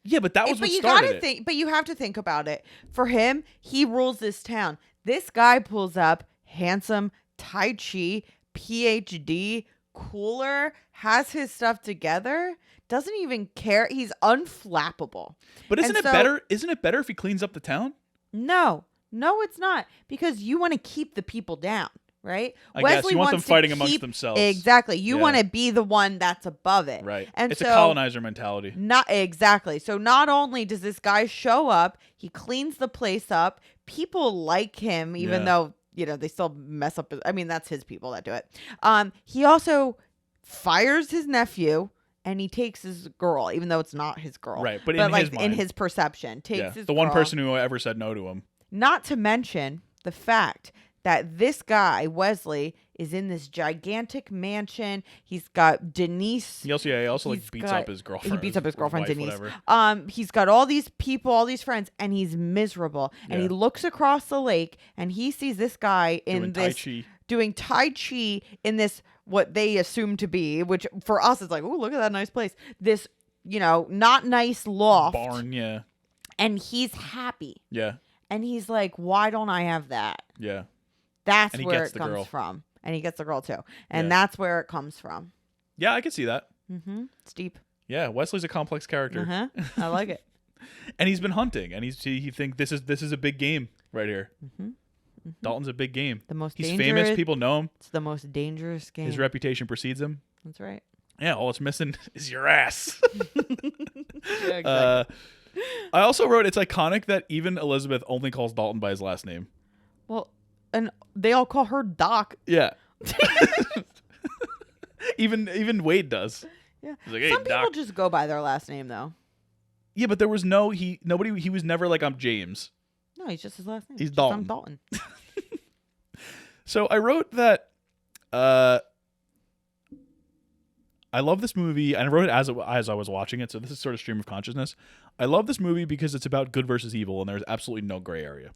Yeah, but that was what you started gotta it. think. But you have to think about it. For him, he rules this town. This guy pulls up, handsome, Tai Chi, PhD, cooler, has his stuff together, doesn't even care. He's unflappable. But isn't it better? Isn't it better if he cleans up the town? No, it's not, because you want to keep the people down. Right? I guess you want them fighting amongst themselves. Exactly. You want to be the one that's above it. Right. And it's a colonizer mentality. Not exactly. So not only does this guy show up, he cleans the place up. People like him, even though, they still mess up. I mean, that's his people that do it. He also fires his nephew and he takes his girl, even though it's not his girl. Right. But in his mind. In his perception, takes his the one person who ever said no to him. Not to mention the fact that this guy, Wesley, is in this gigantic mansion. He's got Denise. He also like beats up his girlfriend. He beats up his girlfriend, wife, Denise. Whatever. He's got all these people, all these friends, and he's miserable. And he looks across the lake and he sees this guy doing Tai Chi in this, what they assume to be, which for us is like, oh, look at that nice place. This, not nice loft. Barn, yeah. And he's happy. Yeah. And he's like, why don't I have that? Yeah. That's where it comes from. And he gets the girl too. And that's where it comes from. Yeah, I can see that. Mm-hmm. It's deep. Yeah, Wesley's a complex character. Uh-huh. I like it. And he's been hunting, and he think this is a big game right here. Mm-hmm. Mm-hmm. Dalton's a big game. He's famous. People know him. It's the most dangerous game. His reputation precedes him. That's right. Yeah, all it's missing is your ass. Yeah, exactly. I also wrote, it's iconic that even Elizabeth only calls Dalton by his last name. Well, and they all call her Doc. Yeah. Even Wade does. Yeah. He's like, hey, some Doc. people just go by their last name though. Yeah, but there was he was never like, I'm James. No, he's just his last name. He's Dalton. I'm Dalton. So I wrote that I love this movie, and I wrote it as I was watching it, so this is sort of stream of consciousness. I love this movie because it's about good versus evil, and there's absolutely no gray area.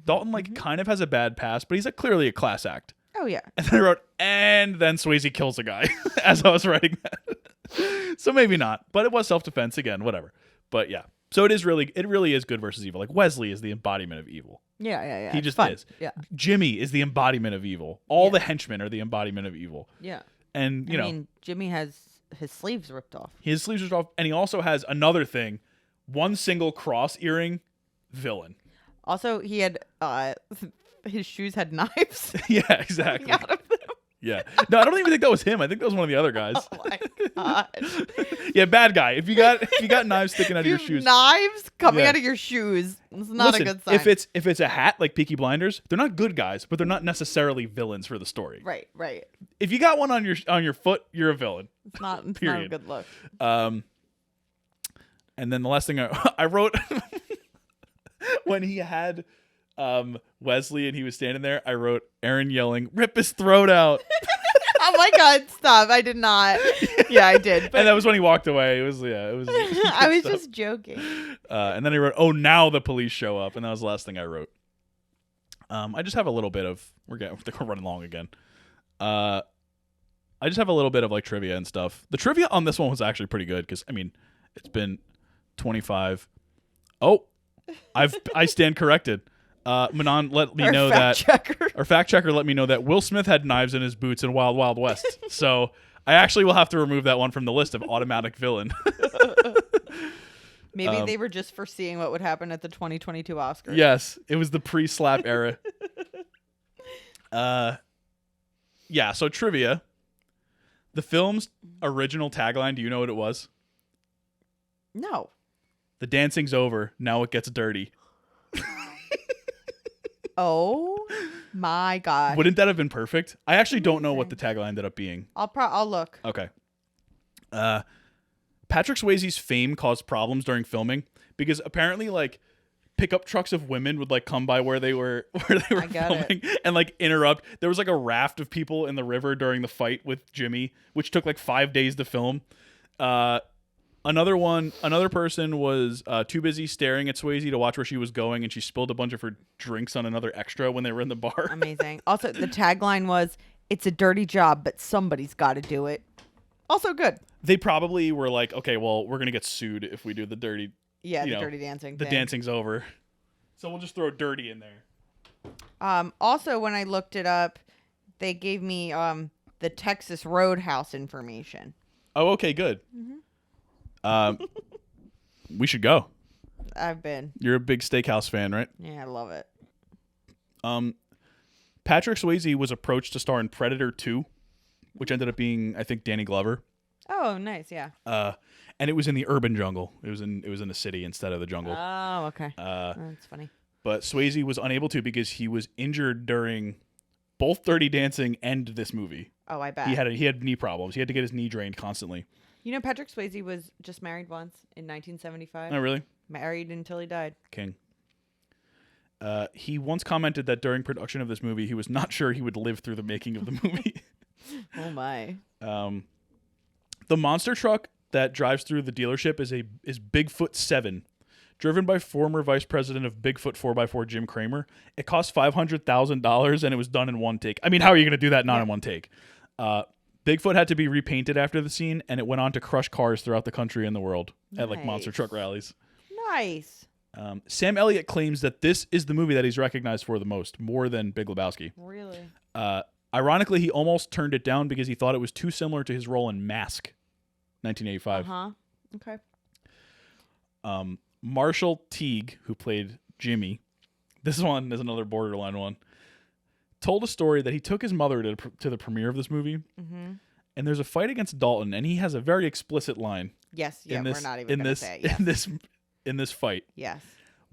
Dalton kind of has a bad past, but he's clearly a class act. Oh yeah. And then I wrote, and then Swayze kills a guy as I was writing that. So maybe not, but it was self-defense again, whatever. But yeah. So it really is good versus evil. Like Wesley is the embodiment of evil. Yeah. He just is. Yeah. Jimmy is the embodiment of evil. All the henchmen are the embodiment of evil. Yeah. And I mean, Jimmy has his sleeves ripped off. His sleeves ripped off, and he also has another thing, one single cross earring, villain. Also, he had his shoes had knives. Yeah, exactly. Out of them. Yeah. No, I don't even think that was him. I think that was one of the other guys. Oh my god. Yeah, bad guy. If you got knives sticking out of your shoes. Knives coming out of your shoes. It's not a good sign. If it's a hat like Peaky Blinders, they're not good guys, but they're not necessarily villains for the story. Right. If you got one on your foot, you're a villain. It's not a good look. And then the last thing I wrote when he had Wesley and he was standing there, I wrote Erin yelling, "Rip his throat out." Oh my god, stop. I did not. Yeah, I did. But and that was when he walked away. It was I was just joking. And then I wrote, "Oh, now the police show up." And that was the last thing I wrote. I just have a little bit of we're running long again. I just have a little bit of like trivia and stuff. The trivia on this one was actually pretty good because it's been 25. Oh, I stand corrected. Manon let me know that our fact checker let me know that Will Smith had knives in his boots in Wild Wild West. So I actually will have to remove that one from the list of automatic villain. Maybe they were just foreseeing what would happen at the 2022 Oscars. Yes, it was the pre-slap era. Yeah, so trivia. The film's original tagline, do you know what it was? No. The dancing's over, now it gets dirty. Oh my god. Wouldn't that have been perfect? I actually don't know what the tagline ended up being. I'll look. Okay. Patrick Swayze's fame caused problems during filming because apparently like pickup trucks of women would like come by where they were filming and like interrupt. There was like a raft of people in the river during the fight with Jimmy, which took like 5 days to film. Another person was too busy staring at Swayze to watch where she was going, and she spilled a bunch of her drinks on another extra when they were in the bar. Amazing. Also, the tagline was, "It's a dirty job, but somebody's got to do it." Also good. They probably were like, okay, well, we're gonna get sued if we do the dirty. Yeah, dirty dancing. The dancing's over, so we'll just throw dirty in there. Also, when I looked it up, they gave me the Texas Roadhouse information. Oh, okay, good. We should go. I've been. You're a big steakhouse fan, right? Yeah, I love it. Patrick Swayze was approached to star in Predator 2, which ended up being, I think, Danny Glover. Oh, nice, yeah. And it was in the urban jungle. It was in the city instead of the jungle. Oh, okay. That's funny. But Swayze was unable to because he was injured during both Dirty Dancing and this movie. Oh, I bet. He had knee problems. He had to get his knee drained constantly. You know, Patrick Swayze was just married once in 1975. Oh, really? Married until he died. King. He once commented that during production of this movie, he was not sure he would live through the making of the movie. Oh, my. The monster truck that drives through the dealership is Bigfoot 7, driven by former vice president of Bigfoot 4x4 Jim Kramer. It cost $500,000 and it was done in one take. I mean, how are you going to do that not in one take? Bigfoot had to be repainted after the scene, and it went on to crush cars throughout the country and the world at like monster truck rallies. Nice. Sam Elliott claims that this is the movie that he's recognized for the most, more than Big Lebowski. Really? Ironically, he almost turned it down because he thought it was too similar to his role in Mask, 1985. Okay. Marshall Teague, who played Jimmy, this one is another borderline one, told a story that he took his mother to the premiere of this movie, and there's a fight against Dalton, and he has a very explicit line. Yes, yeah, we're not even going to say it. Yes. In this fight. Yes.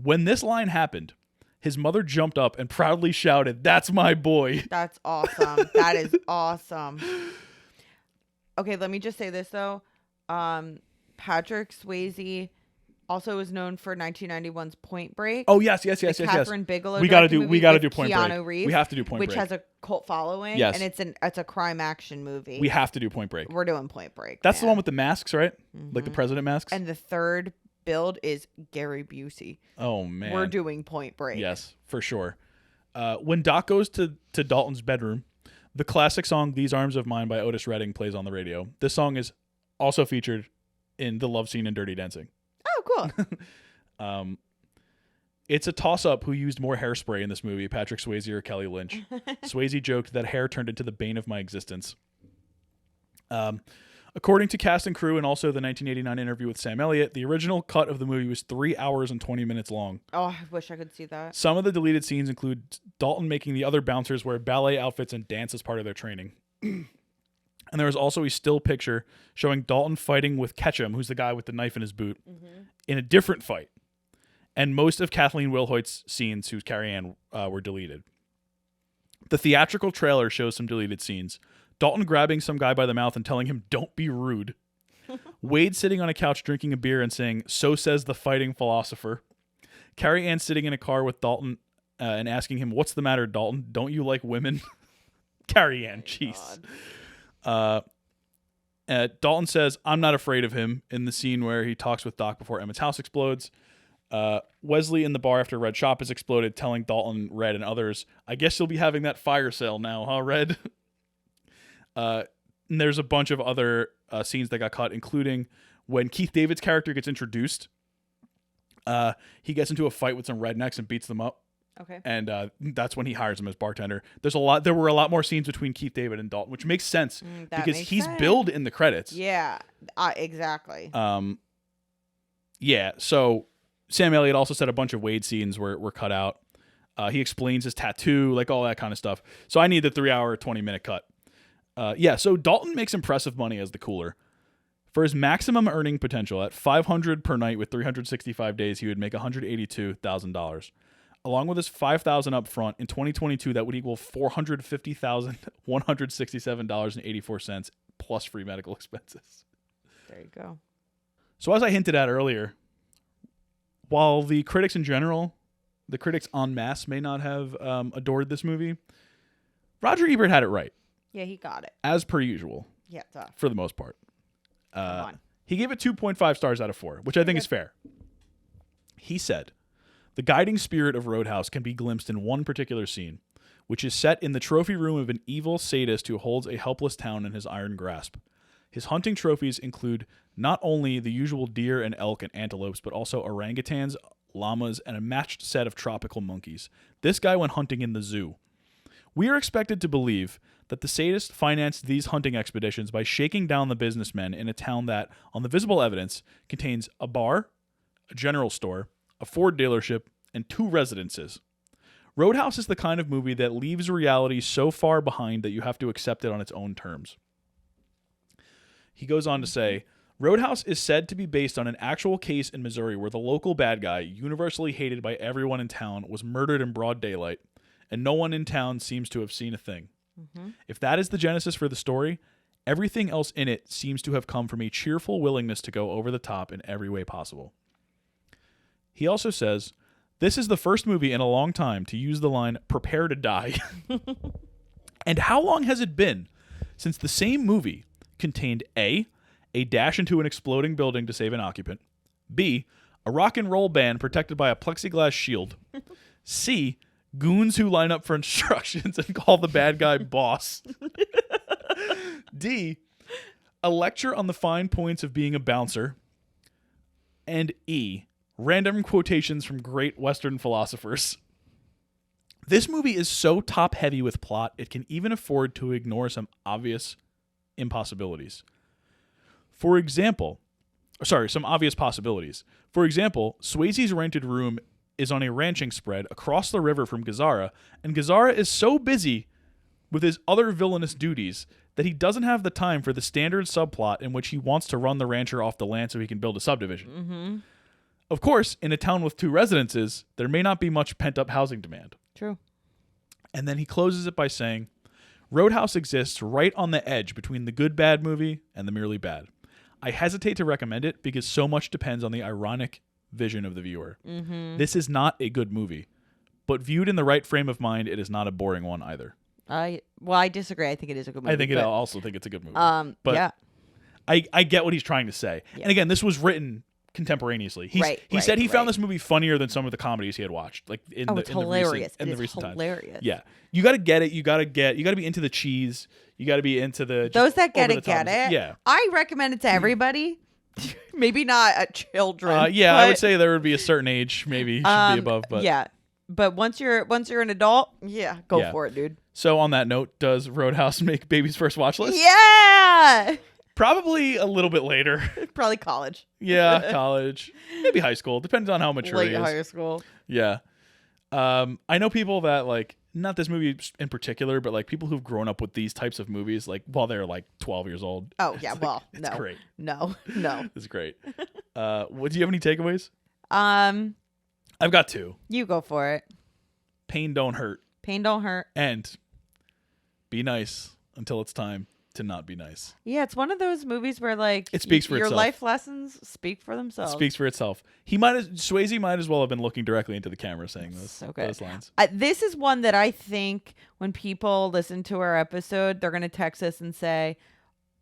When this line happened, his mother jumped up and proudly shouted, "That's my boy." That's awesome. That is awesome. Okay, let me just say this, though. Patrick Swayze also is known for 1991's Point Break. Oh, yes. Catherine Bigelow. We got to do Point Keanu Break. Reeves, we have to do Point Break. Which has a cult following. Yes. And it's a crime action movie. We have to do Point Break. We're doing Point Break. That's the one with the masks, right? Like the president masks? And the third build is Gary Busey. Oh, man. We're doing Point Break. Yes, for sure. When Doc goes to Dalton's bedroom, the classic song "These Arms of Mine" by Otis Redding plays on the radio. This song is also featured in the love scene in Dirty Dancing. Oh, cool. It's a toss-up who used more hairspray in this movie, Patrick Swayze or Kelly Lynch. Swayze joked that hair turned into the bane of my existence. According to cast and crew and also the 1989 interview with Sam Elliott, the original cut of the movie was 3 hours and 20 minutes long. Oh, I wish I could see that. Some of the deleted scenes include Dalton making the other bouncers wear ballet outfits and dance as part of their training. And there was also a still picture showing Dalton fighting with Ketchum, who's the guy with the knife in his boot, in a different fight. And most of Kathleen Wilhoit's scenes, who's Carrie Ann, were deleted. The theatrical trailer shows some deleted scenes. Dalton grabbing some guy by the mouth and telling him, "Don't be rude." Wade sitting on a couch drinking a beer and saying, "So says the fighting philosopher." Carrie Ann sitting in a car with Dalton and asking him, "What's the matter, Dalton? Don't you like women?" Carrie Ann, jeez. Dalton says, "I'm not afraid of him," in the scene where he talks with Doc before Emmett's house explodes. Wesley in the bar after Red Shop has exploded, telling Dalton, Red, and others, "I guess you'll be having that fire sale now, huh, Red?" And there's a bunch of other scenes that got cut, including when Keith David's character gets introduced. He gets into a fight with some rednecks and beats them up. Okay. And that's when he hires him as bartender. There were a lot more scenes between Keith David and Dalton, which makes sense because he's billed in the credits. Yeah, exactly. Yeah. So Sam Elliott also said a bunch of Wade scenes were cut out. He explains his tattoo, like all that kind of stuff. So I need the 3-hour, 20-minute cut. So Dalton makes impressive money as the cooler. For his maximum earning potential at $500 per night with 365 days, he would make $182,000. Along with his $5,000 up front in 2022, that would equal $450,167.84 plus free medical expenses. There you go. So as I hinted at earlier, while the critics in general, the critics en masse may not have adored this movie, Roger Ebert had it right. Yeah, he got it. As per usual. Yeah, tough. For the most part. He gave it 2.5 stars out of 4, which I think is fair. He said, the guiding spirit of Roadhouse can be glimpsed in one particular scene, which is set in the trophy room of an evil sadist who holds a helpless town in his iron grasp. His hunting trophies include not only the usual deer and elk and antelopes, but also orangutans, llamas, and a matched set of tropical monkeys. This guy went hunting in the zoo. We are expected to believe that the sadist financed these hunting expeditions by shaking down the businessmen in a town that, on the visible evidence, contains a bar, a general store, a Ford dealership, and 2 residences. Roadhouse is the kind of movie that leaves reality so far behind that you have to accept it on its own terms. He goes on to say, Roadhouse is said to be based on an actual case in Missouri where the local bad guy, universally hated by everyone in town, was murdered in broad daylight, and no one in town seems to have seen a thing. Mm-hmm. If that is the genesis for the story, everything else in it seems to have come from a cheerful willingness to go over the top in every way possible. He also says, this is the first movie in a long time to use the line, prepare to die. And how long has it been since the same movie contained A dash into an exploding building to save an occupant, B, a rock and roll band protected by a plexiglass shield, C, goons who line up for instructions and call the bad guy boss, D, a lecture on the fine points of being a bouncer, and E, random quotations from great Western philosophers. This movie is so top-heavy with plot, it can even afford to ignore some obvious impossibilities. Some obvious possibilities. For example, Swayze's rented room is on a ranching spread across the river from Gazzara, and Gazzara is so busy with his other villainous duties that he doesn't have the time for the standard subplot in which he wants to run the rancher off the land so he can build a subdivision. Mm-hmm. Of course, in a town with 2 residences, there may not be much pent-up housing demand. True. And then he closes it by saying, Roadhouse exists right on the edge between the good bad movie and the merely bad. I hesitate to recommend it because so much depends on the ironic vision of the viewer. Mm-hmm. This is not a good movie, but viewed in the right frame of mind, it is not a boring one either. I disagree. I think it is a good movie. I also think it's a good movie. But yeah. I get what he's trying to say. Yeah. And again, this was written contemporaneously. He said he found this movie funnier than some of the comedies he had watched, like in the recent times. Yeah, you got to get it. You got to be into the cheese. You got to be into those that get it. Yeah, I recommend it to everybody. Maybe not at children. I would say there would be a certain age, maybe should be above. But yeah, but once you're an adult, go for it, dude. So on that note, does Roadhouse make baby's first watch list? Yeah. Probably a little bit later. Probably college. Yeah, college. Maybe high school. Depends on how mature he is. Late high school. Yeah. I know people that, like, not this movie in particular, but, like, people who've grown up with these types of movies, like, while they're, like, 12 years old. Oh, yeah. It's great. No. It's great. Do you have any takeaways? I've got 2. You go for it. Pain don't hurt. Pain don't hurt. And be nice until it's time to not be nice. Yeah, it's one of those movies where, like, it speaks for your itself. life lessons speak for themselves. It speaks for itself. Swayze might as well have been looking directly into the camera saying those lines. This is one that I think when people listen to our episode, they're going to text us and say,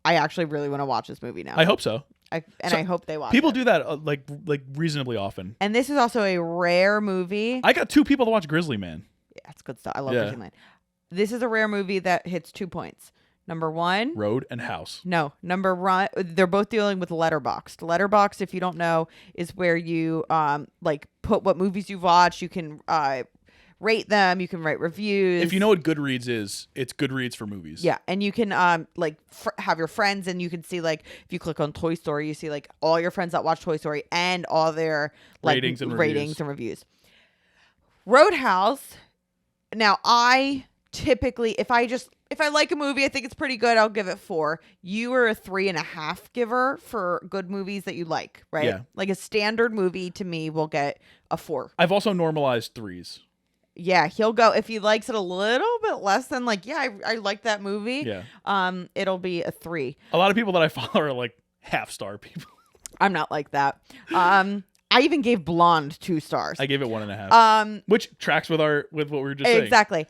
I actually really want to watch this movie now. I hope so. I hope they watch people it. do that like reasonably often. And this is also a rare movie. I got 2 people to watch Grizzly Man. Yeah, that's good stuff. I love Grizzly Man. This is a rare movie that hits 2 points. Number 1, road and house. No, number 1. They're both dealing with Letterboxd. Letterboxd, if you don't know, is where you like put what movies you've watched. You can rate them. You can write reviews. If you know what Goodreads is, it's Goodreads for movies. Yeah, and you can have your friends, and you can see, like, if you click on Toy Story, you see, like, all your friends that watch Toy Story and all their, like, ratings and reviews. Roadhouse Now, I typically, if I like a movie, I think it's pretty good, I'll give it 4. You are a 3.5 giver for good movies that you like, right? Yeah. Like a standard movie to me will get a 4. I've also normalized 3s. Yeah, he'll go if he likes it a little bit less than like, yeah, I like that movie. Yeah. It'll be a 3. A lot of people that I follow are like half-star people. I'm not like that. I even gave Blonde 2 stars. I gave it 1.5. Which tracks with what we were just saying. Exactly.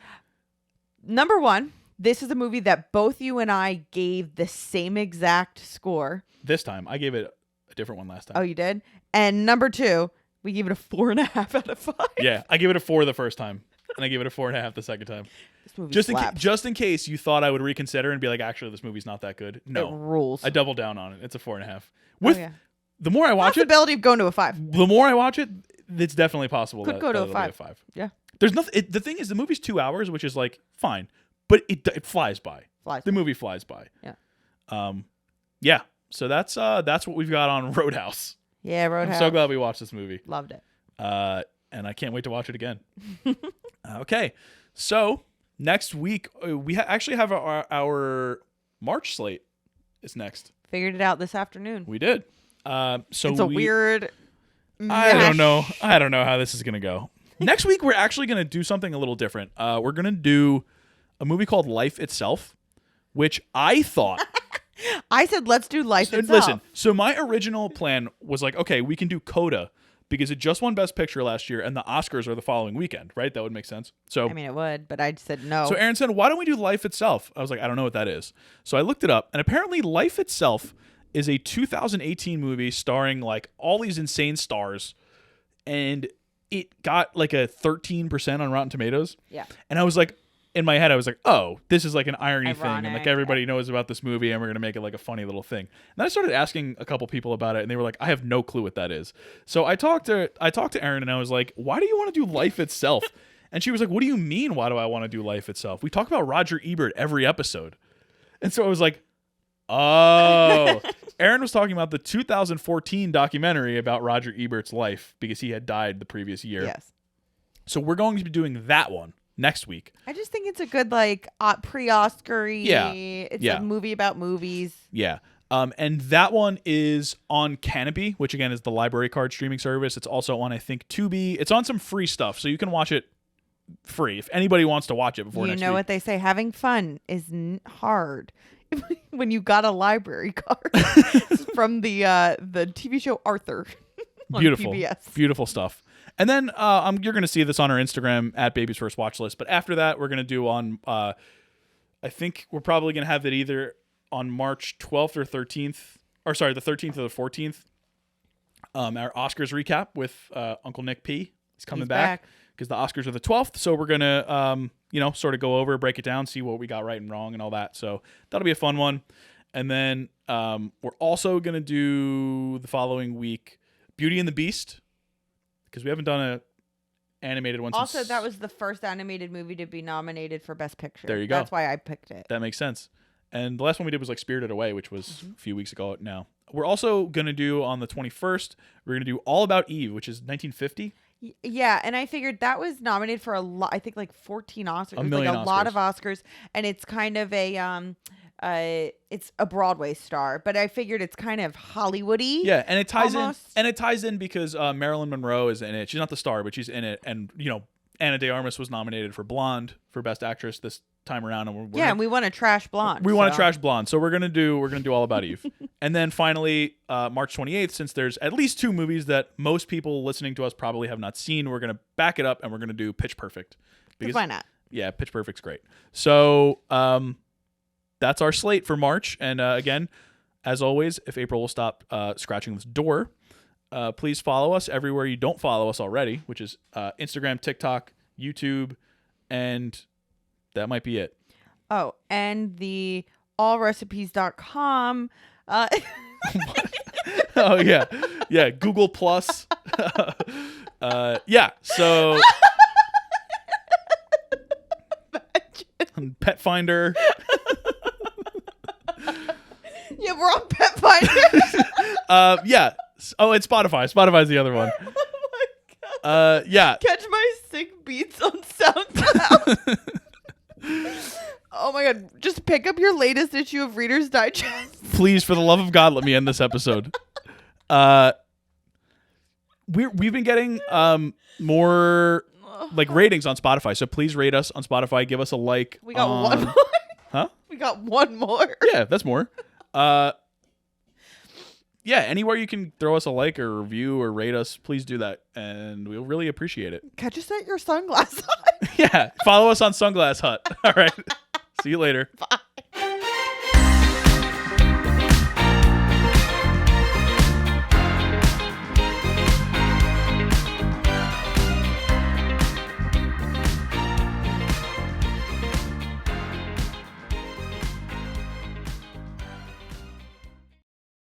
Number 1, this is a movie that both you and I gave the same exact score. This time, I gave it a different one last time. Oh, you did? And number 2, we gave it a 4.5 out of 5. Yeah, I gave it a 4 the first time, and I gave it a 4.5 the second time. This movie just in case you thought I would reconsider and be like, actually, this movie's not that good. No, it rules. I doubled down on it. It's a 4.5. The more I watch possibility of going to a 5. The more I watch it, it's definitely possible Could go to a 5. Yeah. There's nothing. The thing is, the movie's 2 hours, which is like fine, but it flies by. The movie flies by. Yeah. Yeah. So that's what we've got on Roadhouse. Yeah, Roadhouse. I'm so glad we watched this movie. Loved it. And I can't wait to watch it again. Okay. So next week we actually have our March slate is next. Figured it out this afternoon. We did. So it's a weird. I don't know how this is gonna go. Next week we're actually gonna do something a little different. We're gonna do a movie called Life Itself, which I thought. I said let's do Life Itself. Listen, so my original plan was like, okay, we can do Coda because it just won Best Picture last year, and the Oscars are the following weekend, right? That would make sense. So I mean, it would, but I said no. So Erin said, why don't we do Life Itself? I was like, I don't know what that is. So I looked it up, and apparently Life Itself is a 2018 movie starring like all these insane stars, and it got like a 13% on Rotten Tomatoes. Yeah. And I was like, in my head, I was like, oh, this is like an irony thing, and like everybody knows about this movie, and we're gonna make it like a funny little thing. And then I started asking a couple people about it, and they were like, I have no clue what that is. So I talked to Erin, and I was like, why do you want to do Life Itself? And she was like, what do you mean? Why do I want to do Life Itself? We talk about Roger Ebert every episode. And so I was like, oh. Erin was talking about the 2014 documentary about Roger Ebert's life because he had died the previous year. Yes. So we're going to be doing that one next week. I just think it's a good like pre-Oscar-y. Yeah. It's a movie about movies. Yeah. And that one is on Kanopy, which again is the library card streaming service. It's also on, I think, Tubi. It's on some free stuff, so you can watch it free if anybody wants to watch it before next week. You know what they say, having fun is hard when you got a library card. From the TV show Arthur. Beautiful. PBS. Beautiful stuff. And then you're going to see this on our Instagram at Baby's First Watch List. But after that, we're going to do on, I think we're probably going to have it either on March 12th or 13th. Or sorry, the 13th or the 14th. Our Oscars recap with Uncle Nick P. He's coming back because the Oscars are the 12th. So we're going to, sort of go over, break it down, see what we got right and wrong and all that. So that'll be a fun one. And then we're also going to do the following week Beauty and the Beast, because we haven't done an animated one also, that was the first animated movie to be nominated for Best Picture. There you go. That's why I picked it. That makes sense. And the last one we did was like Spirited Away, which was a few weeks ago now. We're also going to do on the 21st, we're going to do All About Eve, which is 1950. Yeah, and I figured that was nominated for a lot, I think like 14 Oscars. A million like a lot of Oscars, and it's kind of a it's a Broadway star, but I figured it's kind of Hollywoody. Yeah, and it ties in because Marilyn Monroe is in it. She's not the star, but she's in it, and Ana de Armas was nominated for Blonde for Best Actress this time around, and and we want to trash Blonde. We want to trash Blonde, so we're gonna do All About Eve, and then finally March 28th, since there's at least 2 movies that most people listening to us probably have not seen, we're gonna back it up and we're gonna do Pitch Perfect. Because why not? Yeah, Pitch Perfect's great. So that's our slate for March, and again, as always, if April will stop scratching this door, please follow us everywhere you don't follow us already, which is Instagram, TikTok, YouTube, and that might be it. Oh, and the allrecipes.com. Oh, yeah. Yeah, Google Plus. Yeah, so... Pet Finder. Yeah, we're on Pet Finder. Yeah. Oh, it's Spotify. Spotify's the other one. Oh, my God. Yeah. Catch my sick beats on SoundCloud. Oh my God. Just pick up your latest issue of Reader's Digest. Please, for the love of God, let me end this episode. We've been getting more like ratings on Spotify, so please rate us on Spotify. Give us a like. We got one more. Huh? We got one more. Yeah, that's more. Yeah, anywhere you can throw us a like or review or rate us, please do that, and we'll really appreciate it. Catch us at your Sunglass Hut. Yeah, follow us on Sunglass Hut. All right. See you later. Bye.